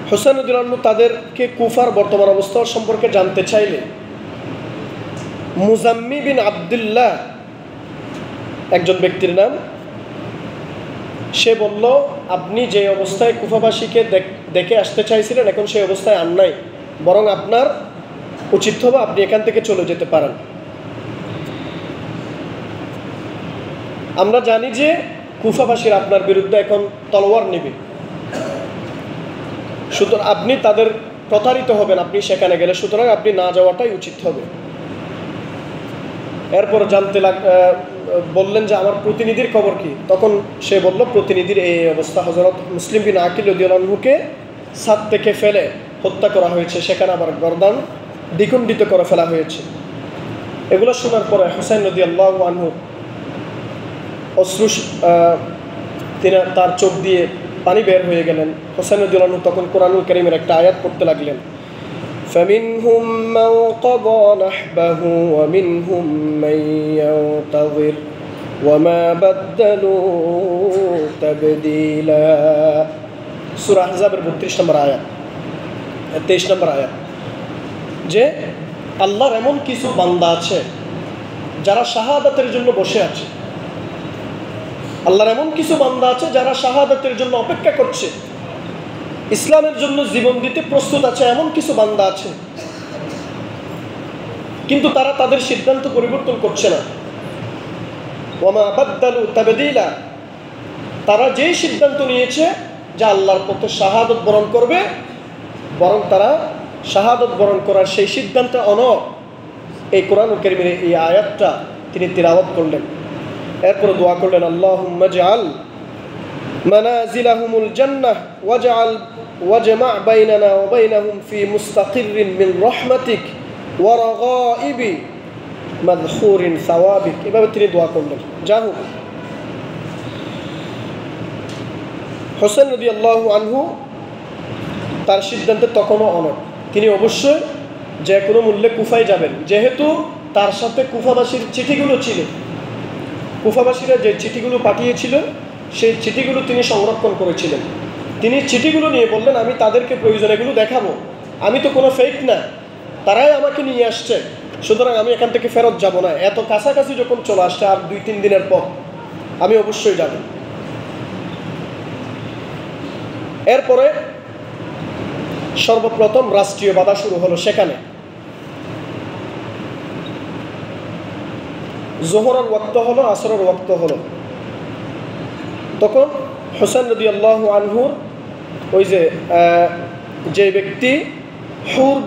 হোসেন রাদিয়াল্লাহু আনহু তাদেরকে কুফার বর্তমান অবস্থা সম্পর্কে জানতে চাইলে মুজাম্মি বিন আবদুল্লাহ একজন ব্যক্তির নাম, সে বলল, আপনি যে অবস্থায় কুফাবাসীকে দেখে আসতে চাইছিলেন এখন সেই অবস্থায় আর নাই, বরং আপনার উচিত হবে আপনি এখান থেকে চলে যেতে পারেন। আমরা জানি যে কুফাবাসীরা আপনার বিরুদ্ধে এখন তলোয়ার নেবে, সুতরাং আপনি তাদের প্রতারিত হবেন আপনি সেখানে গেলে, সুতরাং আপনি না যাওয়াটাই উচিত হবে। এরপর জানতে বললেন যে আমার প্রতিনিধির খবর কি? তখন সে বলল, প্রতিনিধির এই অবস্থা, হযরত মুসলিম বিন আকিল রাদিয়াল্লাহু আনহুকে ছাদ থেকে ফেলে হত্যা করা হয়েছে, সেখানে আবার গর্দান দ্বিখণ্ডিত করে ফেলা হয়েছে। এগুলো শোনার পরে হুসাইন রাদিয়াল্লাহু আনহু অশ্রু তার চোখ দিয়ে পানি বের হয়ে গেলেন। হুসাইন রাদিয়াল্লাহু আনহু তখন কোরআনুল কারীমের একটা আয়াত পড়তে লাগলেন, فَمِنْهُمْ مَنْ قَضَى نَحْبَهُ وَمِنْهُمْ مَنْ يَنْتَظِرُ وَمَا بَدَّلُوا تَبْدِيلًا। সূরা আহজাবের 32 নম্বর আয়াত, 23 নম্বর আয়াত, যে আল্লাহর এমন কিছু বান্দা আছে যারা শাহাদাতের জন্য বসে আছে। আল্লাহর এমন কিছু বান্দা আছে যারা শাহাদাতের জন্য অপেক্ষা করছে, ইসলামের জন্য জীবন দিতে প্রস্তুত আছে। এমন কিছু বান্দা আছে, কিন্তু তারা তাদের সিদ্ধান্ত পরিবর্তন করছে না। ওয়ামা বাদদালু তাবদীলা, তারা যেই সিদ্ধান্ত নিয়েছে যে আল্লাহর পথে শাহাদত বরণ করবে, বরং তারা শাহাদত বরণ করার সেই সিদ্ধান্তে অনড়। এই কোরআনুল কারীমের এই আয়াতটা তিনি তিলাওয়াত করলেন। এরপরে দোয়া করলেন, আল্লাহুম্মা জাআল মানাজিলাহুমুল জান্নাহ ওয়াজমা বাইনানা ওয়া বাইনাহুম ফি মুস্তাকিররিন মিন রাহমাতিক ওয়া রাগাইবি মাদখুরিন সাওয়াবিক। এভাবে তিনি দোয়া করলেন। যা হোক, হুসাইন রাদিয়াল্লাহু আনহু তার সিদ্ধান্তে তখনও অনড়। তিনি অবশ্যই যে কোনো মূল্যে কুফায় যাবেন, যেহেতু তার সাথে কুফাবাসীর চিঠিগুলো ছিল। কুফাবাসীরা যে চিঠিগুলো পাঠিয়েছিল সেই চিঠিগুলো তিনি সংরক্ষণ করেছিলেন। তিনি চিঠিগুলো নিয়ে বললেন, আমি তাদেরকে প্রয়োজন এগুলো দেখাবো, আমি তো কোনো ফেক না, তারাই আমাকে নিয়ে আসছে, সুতরাং আমি এখান থেকে ফেরত যাব না। এত কাছাকাছি যখন চলে আসছে, আর 2-3 দিনের পর আমি অবশ্যই যাব। এরপরে সর্বপ্রথম রাষ্ট্রীয় বাধা শুরু হলো সেখানে। জোহরের ওয়াক্ত হলো, আসরের ওয়াক্ত হলো। তখন হুসাইন রাদিয়াল্লাহু আনহুর ওই যে ব্যক্তি হুর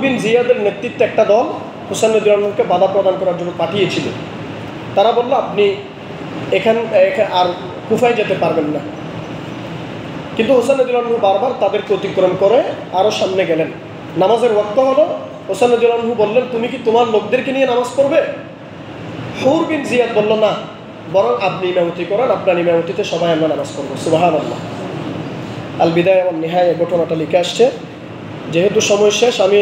বিন জিয়াদের নেতৃত্বে একটা দল হুসাইন রাদিয়াল্লাহু আনহুকে বাধা প্রদান করার জন্য পাঠিয়েছিল। তারা বলল, আপনি এখানে আর কুফায় যেতে পারবেন না। কিন্তু হুসাইন রাদিয়াল্লাহু আনহু বারবার তাদেরকে অতিক্রম করে আরও সামনে গেলেন। নামাজের ওয়াক্ত হলো। হুসাইন রাদিয়াল্লাহু আনহু বললেন, তুমি কি তোমার লোকদেরকে নিয়ে নামাজ পড়বে? হুর বিন জিয়াদ বলল, না, বরং আপনি ইমামতি করেন, আপনার ইমামতিতে সবাই আমরা নামাজ পড়বো। সুবহানাল্লাহ। আল বিদায়া ওয়ান নিহায়া ঘটনাটা লিখে আসছে। যেহেতু সময় শেষ, আমি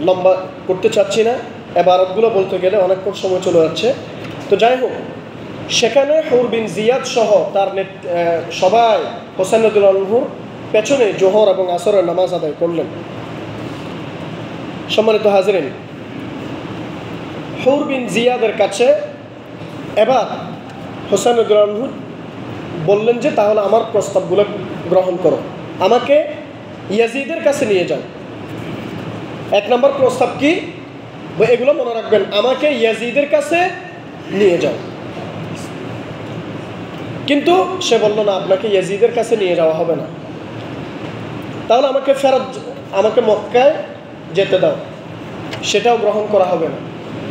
লম্বা করতে চাচ্ছি না, এবারতগুলো বলতে গেলে অনেকক্ষণ সময় চলে যাচ্ছে। তো যাই হোক, সেখানে হুর বিন জিয়াদ সহ তার সবাই হুসাইন রাদিয়াল্লাহু আনহুর পেছনে জোহর এবং আসরের নামাজ আদায় করলেন। সম্মানিত হাজরিন, হুর বিন জিয়াদের কাছে এবার হুসাইন রাদিয়াল্লাহু আনহু বললেন যে, তাহলে আমার প্রস্তাবগুলো গ্রহণ করো, আমাকে ইয়াজিদের কাছে নিয়ে যাও। 1 নম্বর প্রস্তাব কি, এগুলো মনে রাখবেন, আমাকে ইয়াজিদের কাছে নিয়ে যাও। কিন্তু সে বলল, না, আপনাকে ইয়াজিদের কাছে নিয়ে যাওয়া হবে না, তাহলে আমাকে মক্কায় যেতে দাও, সেটাও গ্রহণ করা হবে না।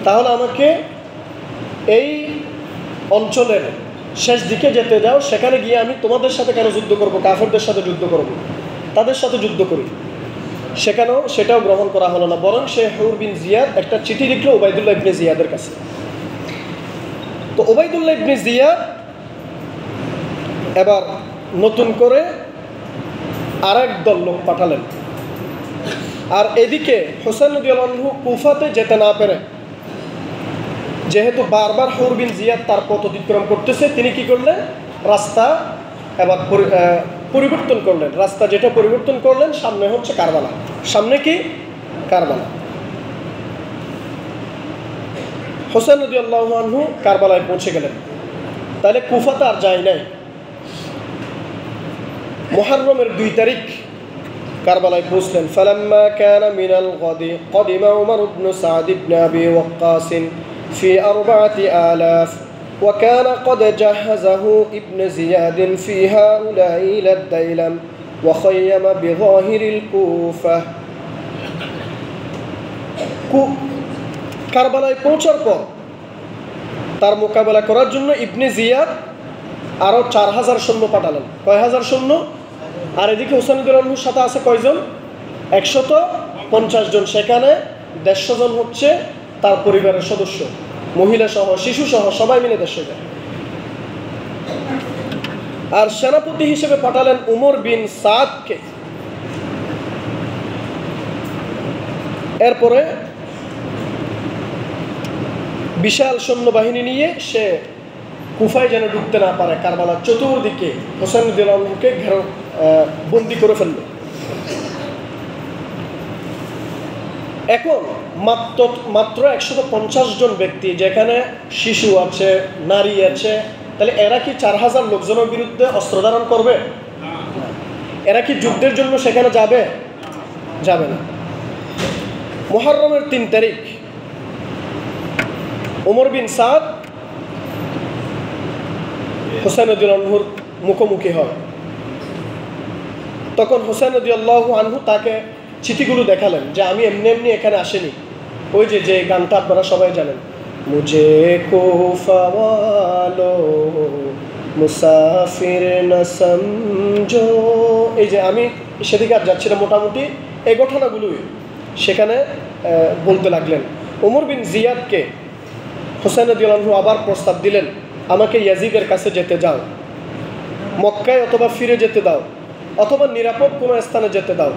তাহলে আমাকে এই অঞ্চলের শেষ দিকে যেতে দাও, সেখানে গিয়ে আমি তোমাদের সাথে কেন যুদ্ধ করব, কাফেরদের সাথে যুদ্ধ করব, তাদের সাথে যুদ্ধ করি। সেটাও গ্রহণ করা হলো না, বরং সে হুর বিন জিয়াদ একটা চিঠি লিখলো উবাইদুল্লাহ ইবনে জিয়াদের কাছে। তো উবাইদুল্লাহ ইবনে জিয়াদ এবার নতুন করে আরেক দল লোক পাঠালেন। আর এদিকে হুসাইন রাদিয়াল্লাহু আনহু কুফাতে যেতে না পেরে, যেহেতু বারবার হুর বিন জিয়াদ তার পথ অতিক্রম করতেছে, তিনি কি করলেন, রাস্তা এবার পরিবর্তন করলেন। রাস্তা যেটা পরিবর্তন করলেন, সামনে হচ্ছে কারবালা। সামনে কি? কারবালা। হুসাইন রাদিয়াল্লাহু আনহু কারবালায় পৌঁছে গেলেন। তাহলে কুফাতে আর যায় নাই। মুহররমের 2 তারিখ কারবালায় পৌঁছলেন। ফালাম্মা কানা মিনাল গাদি কদিমা উমর ইবনে সাদ ইবনে আবি ওয়াক্কাস في 4000 وكان قد جهزه ابن زياد في هؤلاء إلى الديلم وخيم بظاهر الكوفة। কারবালায় পৌঁছার পর তার মোকাবেলা করার জন্য ইবনে জিয়াদ আরও 4000 সৈন্য পাঠালেন। কয় হাজার সৈন্য? আর এদিকে হুসাইন রাদিয়াল্লাহু আনহুর সাথে আছে কয়জন? 100 50 জন, সেখানে 150 জন হচ্ছে তার পরিবারের সদস্য, মহিলা সহ শিশু সহ সবাই মিলে 150 জন। আর সেনাপতি হিসেবে পাঠালেন উমর বিন সাদকে। এরপরে বিশাল সৈন্যবাহিনী নিয়ে সে কুফায় যেন ঢুকতে না পারে, কারবালার চতুর্দিকে হোসেন রাদিয়াল্লাহু আনহুকে বন্দি করে ফেলল। এখন মাত্র 150 জন ব্যক্তি, যেখানে শিশু আছে, নারী আছে, তাহলে এরা কি 4000 লোকজনের বিরুদ্ধে অস্ত্র ধারণ করবে? এরা কি যুদ্ধের জন্য সেখানে যাবে? যাবে না। মুহররমের 3 তারিখ ওমর বিন সাদ হোসেন রাদিয়াল্লাহু আনহুর মুখোমুখি হয়। তখন হোসেন রাদিয়াল্লাহু আনহু তাকে চিঠিগুলো দেখালেন যে আমি এমনি এমনি এখানে আসেনি। ওই যে গানটা আপনারা সবাই জানেন, মুঝে কুফা ওয়ালো মুসাফির না সমঝো, এই যে আমি সেদিকে আর যাচ্ছি না, মোটামুটি এই ঘটনাগুলোই সেখানে বলতে লাগলেন। ওমর বিন জিয়াদকে হোসেন রাদিয়াল্লাহু আনহু আবার প্রস্তাব দিলেন, আমাকে ইয়াজিদের কাছে যেতে যাও, মক্কায় অথবা ফিরে যেতে দাও, অথবা নিরাপদ কোনো স্থানে যেতে দাও।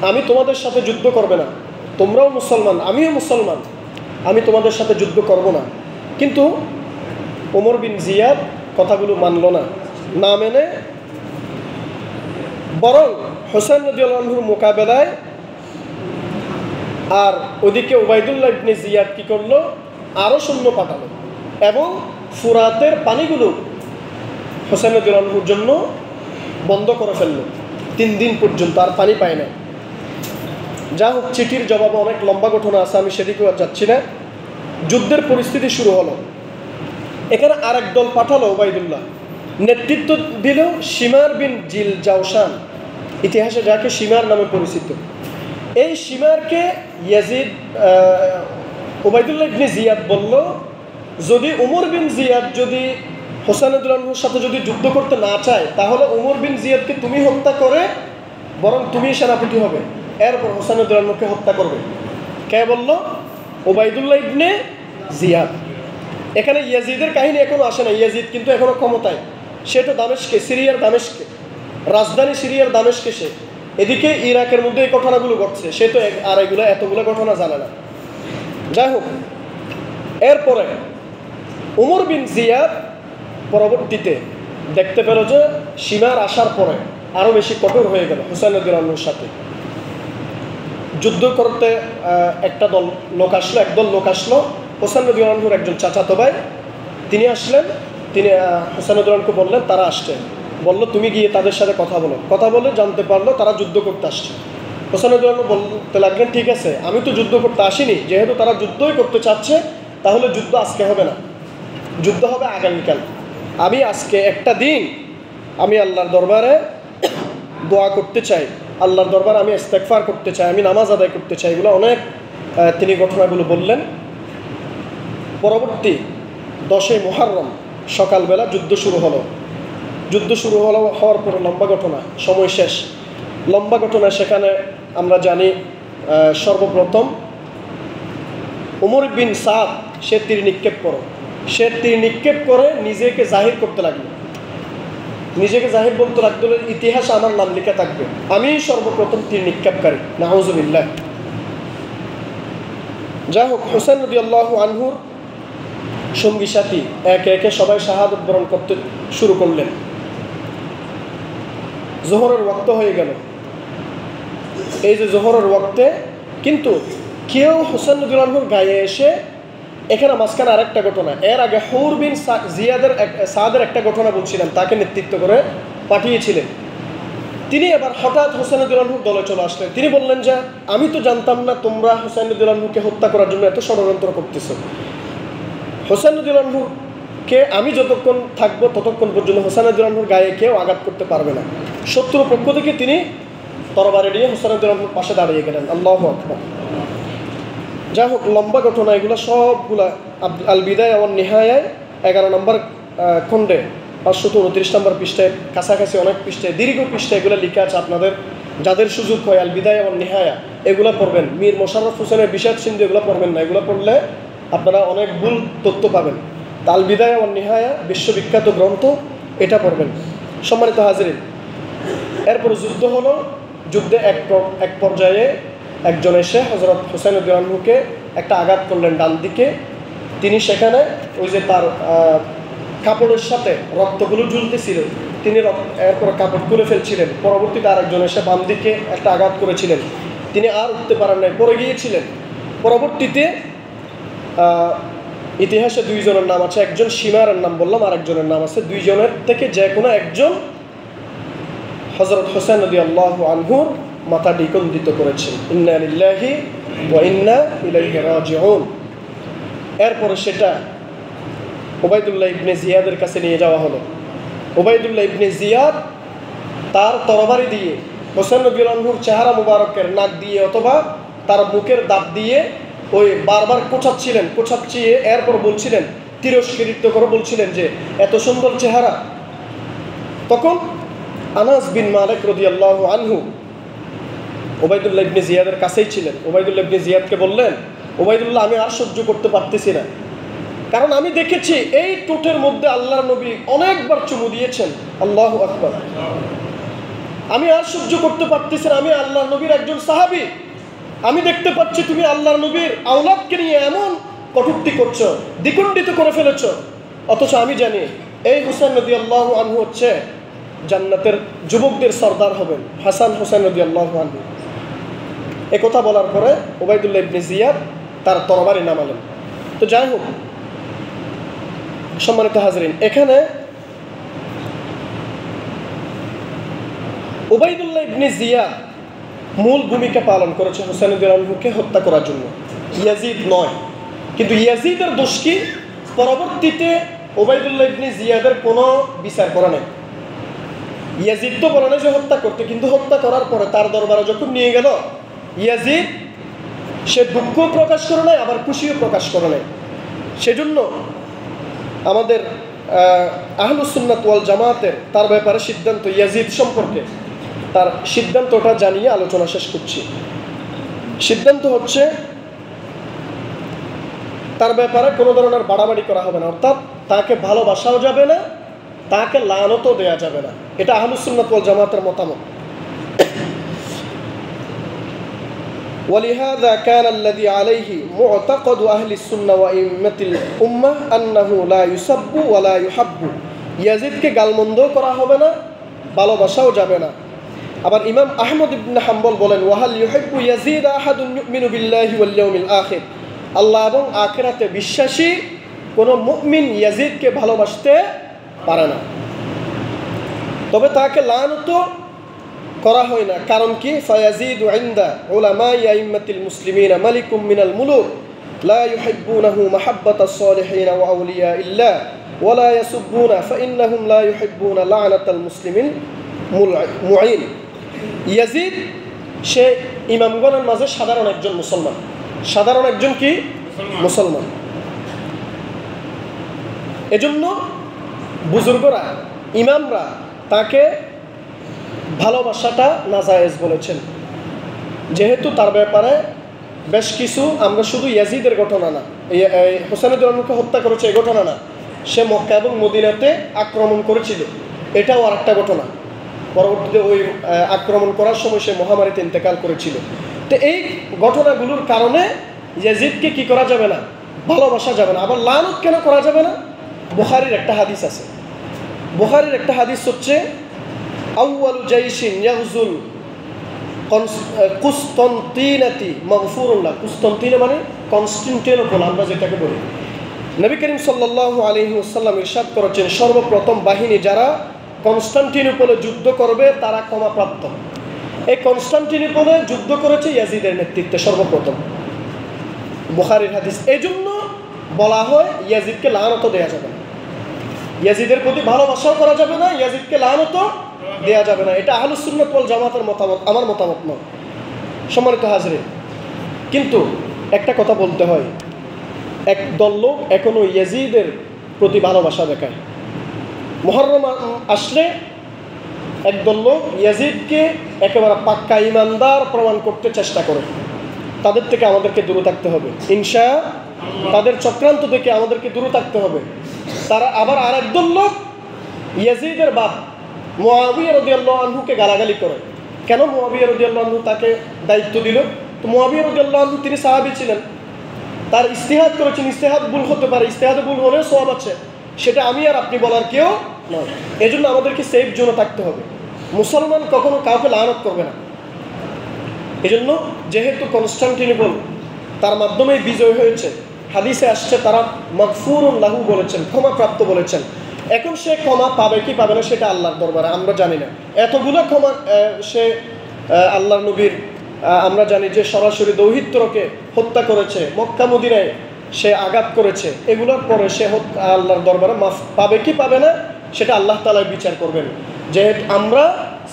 আমি তোমাদের সাথে যুদ্ধ করবে না, তোমরাও মুসলমান আমিও মুসলমান, আমি তোমাদের সাথে যুদ্ধ করব না। কিন্তু ওমর বিন জিয়াদ কথাগুলো মানল না, না মেনে বরং হোসেন রাদিয়াল্লাহু আনহুর মোকাবেলায় আর ওদিকে উবাইদুল্লাহ ইবনে জিয়াদ কি করলো, আরও সৈন্য পাঠালো এবং ফুরাতের পানিগুলো হোসেন রাদিয়াল্লাহু আনহুর জন্য বন্ধ করে ফেললো। 3 দিন পর্যন্ত আর পানি পায় না। যা হোক, চিঠির জবাবে অনেক লম্বা ঘটনা আছে, আমি সেদিকেও আর যাচ্ছি না। যুদ্ধের পরিস্থিতি শুরু হলো। এখানে আরেক দল পাঠালো উবাইদুল্লাহ, নেতৃত্ব দিল শিমার বিন জিল জাওশান, ইতিহাসে যাকে শিমার নামে পরিচিত। এই শিমারকে ইয়াজিদ উবাইদুল্লাহ ইবনে জিয়াদ বলল, যদি উমর বিন জিয়াদ যদি হোসেন রাদিয়াল্লাহু আনহুর সাথে যদি যুদ্ধ করতে না চায়, তাহলে উমর বিন জিয়াদকে তুমি হত্যা করে বরং তুমি সেনাপতি হবে, এরপর হোসেন রাদিয়াল্লাহু আনহুকে হত্যা করবে। কে বলল? উবাইদুল্লাহ ইবনে জিয়াদ। এখানে ইয়াজিদের কাহিনী এখনো আসে না, ইয়াজিদ কিন্তু এখনো ক্ষমতায়, সে তো দামেস্কে, সিরিয়ার দামেস্কে, রাজধানী সিরিয়ার দামেস্কে সে। এদিকে ইরাকের মধ্যে এই ঘটনাগুলো ঘটছে, সে তো আর এতগুলো ঘটনা জানে না। যাই হোক, এরপরে উমর বিন জিয়াদ পরবর্তীতে দেখতে পেল যে সীমার আসার পরে আরও বেশি কঠোর হয়ে গেল হোসেন রাদিয়াল্লাহু আনহুর সাথে যুদ্ধ করতে। একদল লোক আসলো, হোসেন রাদিয়াল্লাহু আনহুর একজন চাচাতো ভাই, তিনি আসলেন। তিনি হোসেন রাদিয়াল্লাহু আনহুকে বললেন তারা আসছে, বলল তুমি গিয়ে তাদের সাথে কথা বলে জানতে পারলো তারা যুদ্ধ করতে আসছে। হোসেন রাদিয়াল্লাহু আনহু বলতে লাগলেন, ঠিক আছে, আমি তো যুদ্ধ করতে আসিনি, যেহেতু তারা যুদ্ধই করতে চাচ্ছে তাহলে যুদ্ধ আজকে হবে না, যুদ্ধ হবে আগামীকাল। আমি আজকে একটা দিন আমি আল্লাহর দরবারে দোয়া করতে চাই, আল্লাহর দরবারে আমি ইস্তেগফার করতে চাই, আমি নামাজ আদায় করতে চাই, এগুলো অনেক তিনি ঘটনাগুলো বললেন। পরবর্তী 10 মুহররম সকালবেলা যুদ্ধ শুরু হওয়ার পরে লম্বা ঘটনা, সময় শেষ, লম্বা ঘটনা। সেখানে আমরা জানি সর্বপ্রথম ওমর বিন সাদ সে তীর নিক্ষেপ করে নিজেকে জাহির করতে লাগলো, নিজেকে জাহির বলতে লাগলো, ইতিহাসে আমার নাম লেখা থাকবে, আমি সর্বপ্রথম তীর নিক্ষেপকারী, নাউজুবিল্লাহ। যাই হোক, হোসেন রাদিয়াল্লাহু আনহুর সঙ্গী সাথী একে একে সবাই শাহাদত বরণ করতে শুরু করলেন। জোহরের ওয়াক্ত হয়ে গেল। এই যে জোহরের ওয়াক্তে কিন্তু কেউ হোসেন রাদিয়াল্লাহু আনহুর গায়ে এসে, এখানে মাঝখানে আরেকটা ঘটনা, এর আগে হুর বিন সাদের একটা ঘটনা বলছিলাম, তাকে নেতৃত্ব করে পাঠিয়েছিলেন। তিনি এবার হঠাৎ হোসেন রাদিয়াল্লাহু আনহুর দলে চলে আসলেন। তিনি বললেন যে আমি তো জানতাম না তোমরা হোসেন রাদিয়াল্লাহু আনহুকে হত্যা করার জন্য এত ষড়যন্ত্র করতেছ। হোসেন রাদিয়াল্লাহু আনহুকে আমি যতক্ষণ থাকবো ততক্ষণ পর্যন্ত হোসেন রাদিয়াল্লাহু আনহুর গায়ে কেউ আঘাত করতে পারবে না। শত্রুর পক্ষ থেকে তিনি তরবারি নিয়ে হোসেন রাদিয়াল্লাহু আনহুর পাশে দাঁড়িয়ে গেলেন। আল্লাহু আকবার। যাই হোক, লম্বা ঘটনা এগুলো সবগুলা আল বিদায়া ওয়ান নিহায়ায় 11 নম্বর খণ্ডে 529 নম্বর পৃষ্ঠায়, কাছাকাছি অনেক পৃষ্ঠায়, দীর্ঘ পৃষ্ঠায় এগুলো লিখে আছে, আপনাদের যাদের সুযোগ হয় আল বিদায়া ওয়ান নিহায়া এগুলো পড়বেন। মীর মোশাররফ হোসেনের বিষাদ সিন্ধু এগুলো পড়বেন না, এগুলো পড়লে আপনারা অনেক ভুল তথ্য পাবেন। আল বিদায়া ওয়ান নিহায়া বিশ্ববিখ্যাত গ্রন্থ, এটা পড়বেন। সম্মানিত হাজিরিন, এরপর যুদ্ধ হলো। যুদ্ধে এক পর্যায়ে একজন এসে হযরত হুসাইন রাদিয়াল্লাহু আনহুকে একটা আঘাত করলেন ডান দিকে। তিনি সেখানে ওই যে তার কাপড়ের সাথে রক্তগুলো ঝুলতেছিল, তিনি এরপর কাপড় খুলে ফেলছিলেন। পরবর্তীতে আরেকজন এসে বাম দিকে একটা আঘাত করেছিলেন, তিনি আর উঠতে পারেন নাই, পড়ে গিয়েছিলেন। পরবর্তীতে ইতিহাসে দুইজনের নাম আছে, একজন সীমারের নাম বললাম, আরেকজনের নাম আছে। দুইজনের থেকে যে কোনো একজন হযরত হুসাইন রাদিয়াল্লাহু আনহুর মাথা দ্বিখণ্ডিত করেছেন। ইন্না লিল্লাহি ওয়া ইন্না ইলাইহি রাজিউন। এরপরে সেটা উবাইদুল্লাহ ইবনে জিয়াদের কাছে নিয়ে যাওয়া হলো। উবাইদুল্লাহ ইবনে জিয়াদ তার তরবারি দিয়ে হুসাইন রাদিয়াল্লাহু আনহুর চেহারা মুবারকের নাক দিয়ে অথবা তার মুখের দাঁত দিয়ে ওই বারবার কোচাচ্ছিয়ে এরপর বলছিলেন, তিরস্কৃত করে বলছিলেন যে এত সুন্দর চেহারা। তখন আনাস বিন মালিক রাদিয়াল্লাহু আনহু উবাইদুল্লাহ ইবনে জিয়াদের কাছেই ছিলেন। উবাইদুল্লাহ ইবনে জিয়াদকে বললেন, উবাইদুল্লাহ, আমি আর সহ্য করতে পারতেছি না, কারণ আমি দেখেছি এই ঠোঁটের মধ্যে আল্লাহর নবী অনেকবার চুমু দিয়েছেন। আল্লাহু আকবার। আমি আর সহ্য করতে পারতেছি না, আমি আল্লাহর নবীর একজন সাহাবী, আমি দেখতে পাচ্ছি তুমি আল্লাহর নবীর আওলাদকে নিয়ে এমন কটূক্তি করছো, দ্বিখণ্ডিত করে ফেলেছো, অথচ আমি জানি এই হুসাইন রাদিয়াল্লাহু আনহু হচ্ছে জান্নাতের যুবকদের সর্দার হবেন, হাসান হুসাইন রাদিয়াল্লাহু আনহু। এ কথা বলার পরে উবাইদুল্লাহ ইবনে জিয়াদ তার তরবারি নামালেন। তো যাই হোক, সম্মানিত হাজরিন, এখানে উবাইদুল্লাহ ইবনে জিয়াদ মূল ভূমিকা পালন করেছে হুসাইন রাদিয়াল্লাহু আনহুকে হত্যা করার জন্য, ইয়াজিদ নয়। কিন্তু ইয়াজিদের দোষ কি? পরবর্তীতে উবাইদুল্লাহ ইবনে জিয়াদের কোনো বিচার করা নেই। ইয়াজিদ তো বলে না যে হত্যা করতে, কিন্তু হত্যা করার পরে তার দরবারে যখন নিয়ে গেল, ইয়াজিদ সে দুঃখ প্রকাশ করে নাই, আবার খুশিও প্রকাশ করে নাই। সেজন্য আমাদের আহলুস সুন্নাত ওয়াল জামাতের তার ব্যাপারে সিদ্ধান্ত, ইয়াজিদ সম্পর্কে তার সিদ্ধান্তটা জানিয়ে আলোচনা শেষ করছি। সিদ্ধান্ত হচ্ছে তার ব্যাপারে কোনো ধরনের বাড়াবাড়ি করা হবে না, অর্থাৎ তাকে ভালোবাসাও যাবে না, তাকে লানতও দেয়া যাবে না। এটা আহলুস সুন্নাত ওয়াল জামাতের মতামত। ولهذا كان الذي عليه معتقد أهل السنة وأئمة الأمة أنه لا يسب ولا يحب। ইয়াজিদকে গালমন্দ করা হবে না, ভালোবাসাও যাবে না। আবার ইমাম আহমদ ইবনে হাম্বল বলেন, ওয়াহাল ইউহিব্বু ইয়াজিদ আহাদুন ইউমিনু বিল্লাহি ওয়াল ইয়াউমিল আখির। আল্লাহ এবং আখিরাতে বিশ্বাসী কোনো মুমিন ইয়াজিদকে ভালোবাসতে পারে না, তবে তাকে লানত করা হয় না। কারণ কি? ফায়াজিদু ইনদা উলামাই আইম্মাতিল মুসলিমিন মালিকুম মিনাল মুলুক লা ইউহিব্বুনাহু মাহাব্বাতাস সালিহিন ওয়া আউলিয়া ইল্লাহ ওয়া লা ইয়াসুব্বুনা ফাইন্নাহুম লা ইউহিব্বুনা লা'নাতাল মুসলিমিন মুঈন। ইয়াজিদ সে ইমামগণের মাঝে সাধারণ একজন মুসলমান, সাধারণ একজন কি মুসলমান। এজন্য বুজুর্গরা, ইমামরা তাকে ভালোবাসাটা নাজায়েজ বলেছেন, যেহেতু তার ব্যাপারে বেশ কিছু, আমরা শুধু ইয়াজিদের ঘটনা না, হুসাইন রাদিয়াল্লাহু আনহুকে হত্যা করেছে এই ঘটনা না, সে মক্কা এবং মদিনাতে আক্রমণ করেছিল, এটাও আরেকটা ঘটনা। পরবর্তীতে ওই আক্রমণ করার সময় সে মহামারীতে ইন্তেকাল করেছিল। তো এই ঘটনাগুলোর কারণে ইয়াজিদকে কি করা যাবে না, ভালোবাসা যাবে না। আবার লানত কেন করা যাবে না? বুখারীর একটা হাদিস আছে, বুখারীর একটা হাদিস হচ্ছে আউয়ালু জাইশিন ইয়াগজুল কুসতান্তিনাতি মাগফুরুল্লাহ। কুসতান্তিনা মানে কনস্টান্টিনোপল আমরা যেটাকে বলি। নবী করিম সাল্লাল্লাহু আলাইহি ওয়াসাল্লাম ইরশাদ করেছেন, সর্বপ্রথম বাহিনী যারা কনস্টান্টিনোপলে যুদ্ধ করবে তারা ক্ষমাপ্রাপ্ত। এই কনস্টান্টিনোপলে যুদ্ধ করেছে ইয়াজিদের নেতৃত্বে সর্বপ্রথম, বুখারীর হাদিস। এই জন্য বলা হয় ইয়াজিদকে লানত দেয়া যাবে না, ইয়াজিদের প্রতি ভালোবাসাও করা যাবে না, ইয়াজিদকে লানত দেয়া যাবে না। এটা আহলুস সুন্নাত ওয়াল জামাতের মতামত, আমার মতামত নয়। সম্মানিত হাজরিন, কিন্তু একটা কথা বলতে হয়, একদল লোক এখনো ইয়াজিদের প্রতি ভালোবাসা দেখায়। মুহররম আসলে একদল লোক ইয়াজিদকে একেবারে পাক্কা ইমানদার প্রমাণ করতে চেষ্টা করে, তাদের থেকে আমাদেরকে দূরে থাকতে হবে তাদের চক্রান্ত থেকে আমাদেরকে দূরে থাকতে হবে। তারা আবার আরেকদল লোক ইয়াজিদের বাপ মুআবিয়া রাদিয়াল্লাহু আনহুকে গালাগালি করে। কেন মুআবিয়া রাদিয়াল্লাহু আনহু তাকে দায়িত্ব দিল? তো মুআবিয়া রাদিয়াল্লাহু আনহু তিনি সাহাবী ছিলেন, তার ইজতিহাদ করেছেন, ইজতিহাদ ভুল হতে পারে, ইজতিহাদে ভুল হলেও সওয়াব আছে, সেটা আমি আর আপনি বলার কেউ নয়। এজন্য আমাদেরকে সেফ জোনে থাকতে হবে। মুসলমান কখনো কাউকে লানত করবে না। এজন্য যেহেতু কনস্টান্টিনোপল তার মাধ্যমেই বিজয় হয়েছে, হাদিসে আসছে তারা মাগফুরুন লাহু বলেছেন, ক্ষমাপ্রাপ্ত বলেছেন। এখন সে ক্ষমা পাবে কি পাবে না সেটা আল্লাহর দরবারে, আমরা জানি না। এতগুলো ক্ষমা সে আল্লাহর নবীর আমরা জানি যে সরাসরি দৌহিত্রকে হত্যা করেছে, মক্কা মদিনায় সে আঘাত করেছে, এগুলোর পরে সে আল্লাহর দরবারে মাফ পাবে কি পাবে না সেটা আল্লাহ তাআলাই বিচার করবেন। যেহেতু আমরা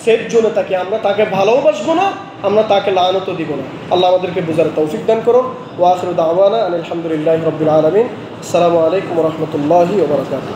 সেফ জোনে থাকি, আমরা তাকে ভালোবাসবো না, আমরা তাকে লানতও দিব না। আল্লাহ আমাদেরকে বুঝার তৌফিক দান করুন। ওয়া আখিরু দাওয়ানা আলহামদুলিল্লাহি রাব্বিল আলামিন। আসসালামু আলাইকুম ওয়া রাহমাতুল্লাহি ওয়া বারাকাতুহু।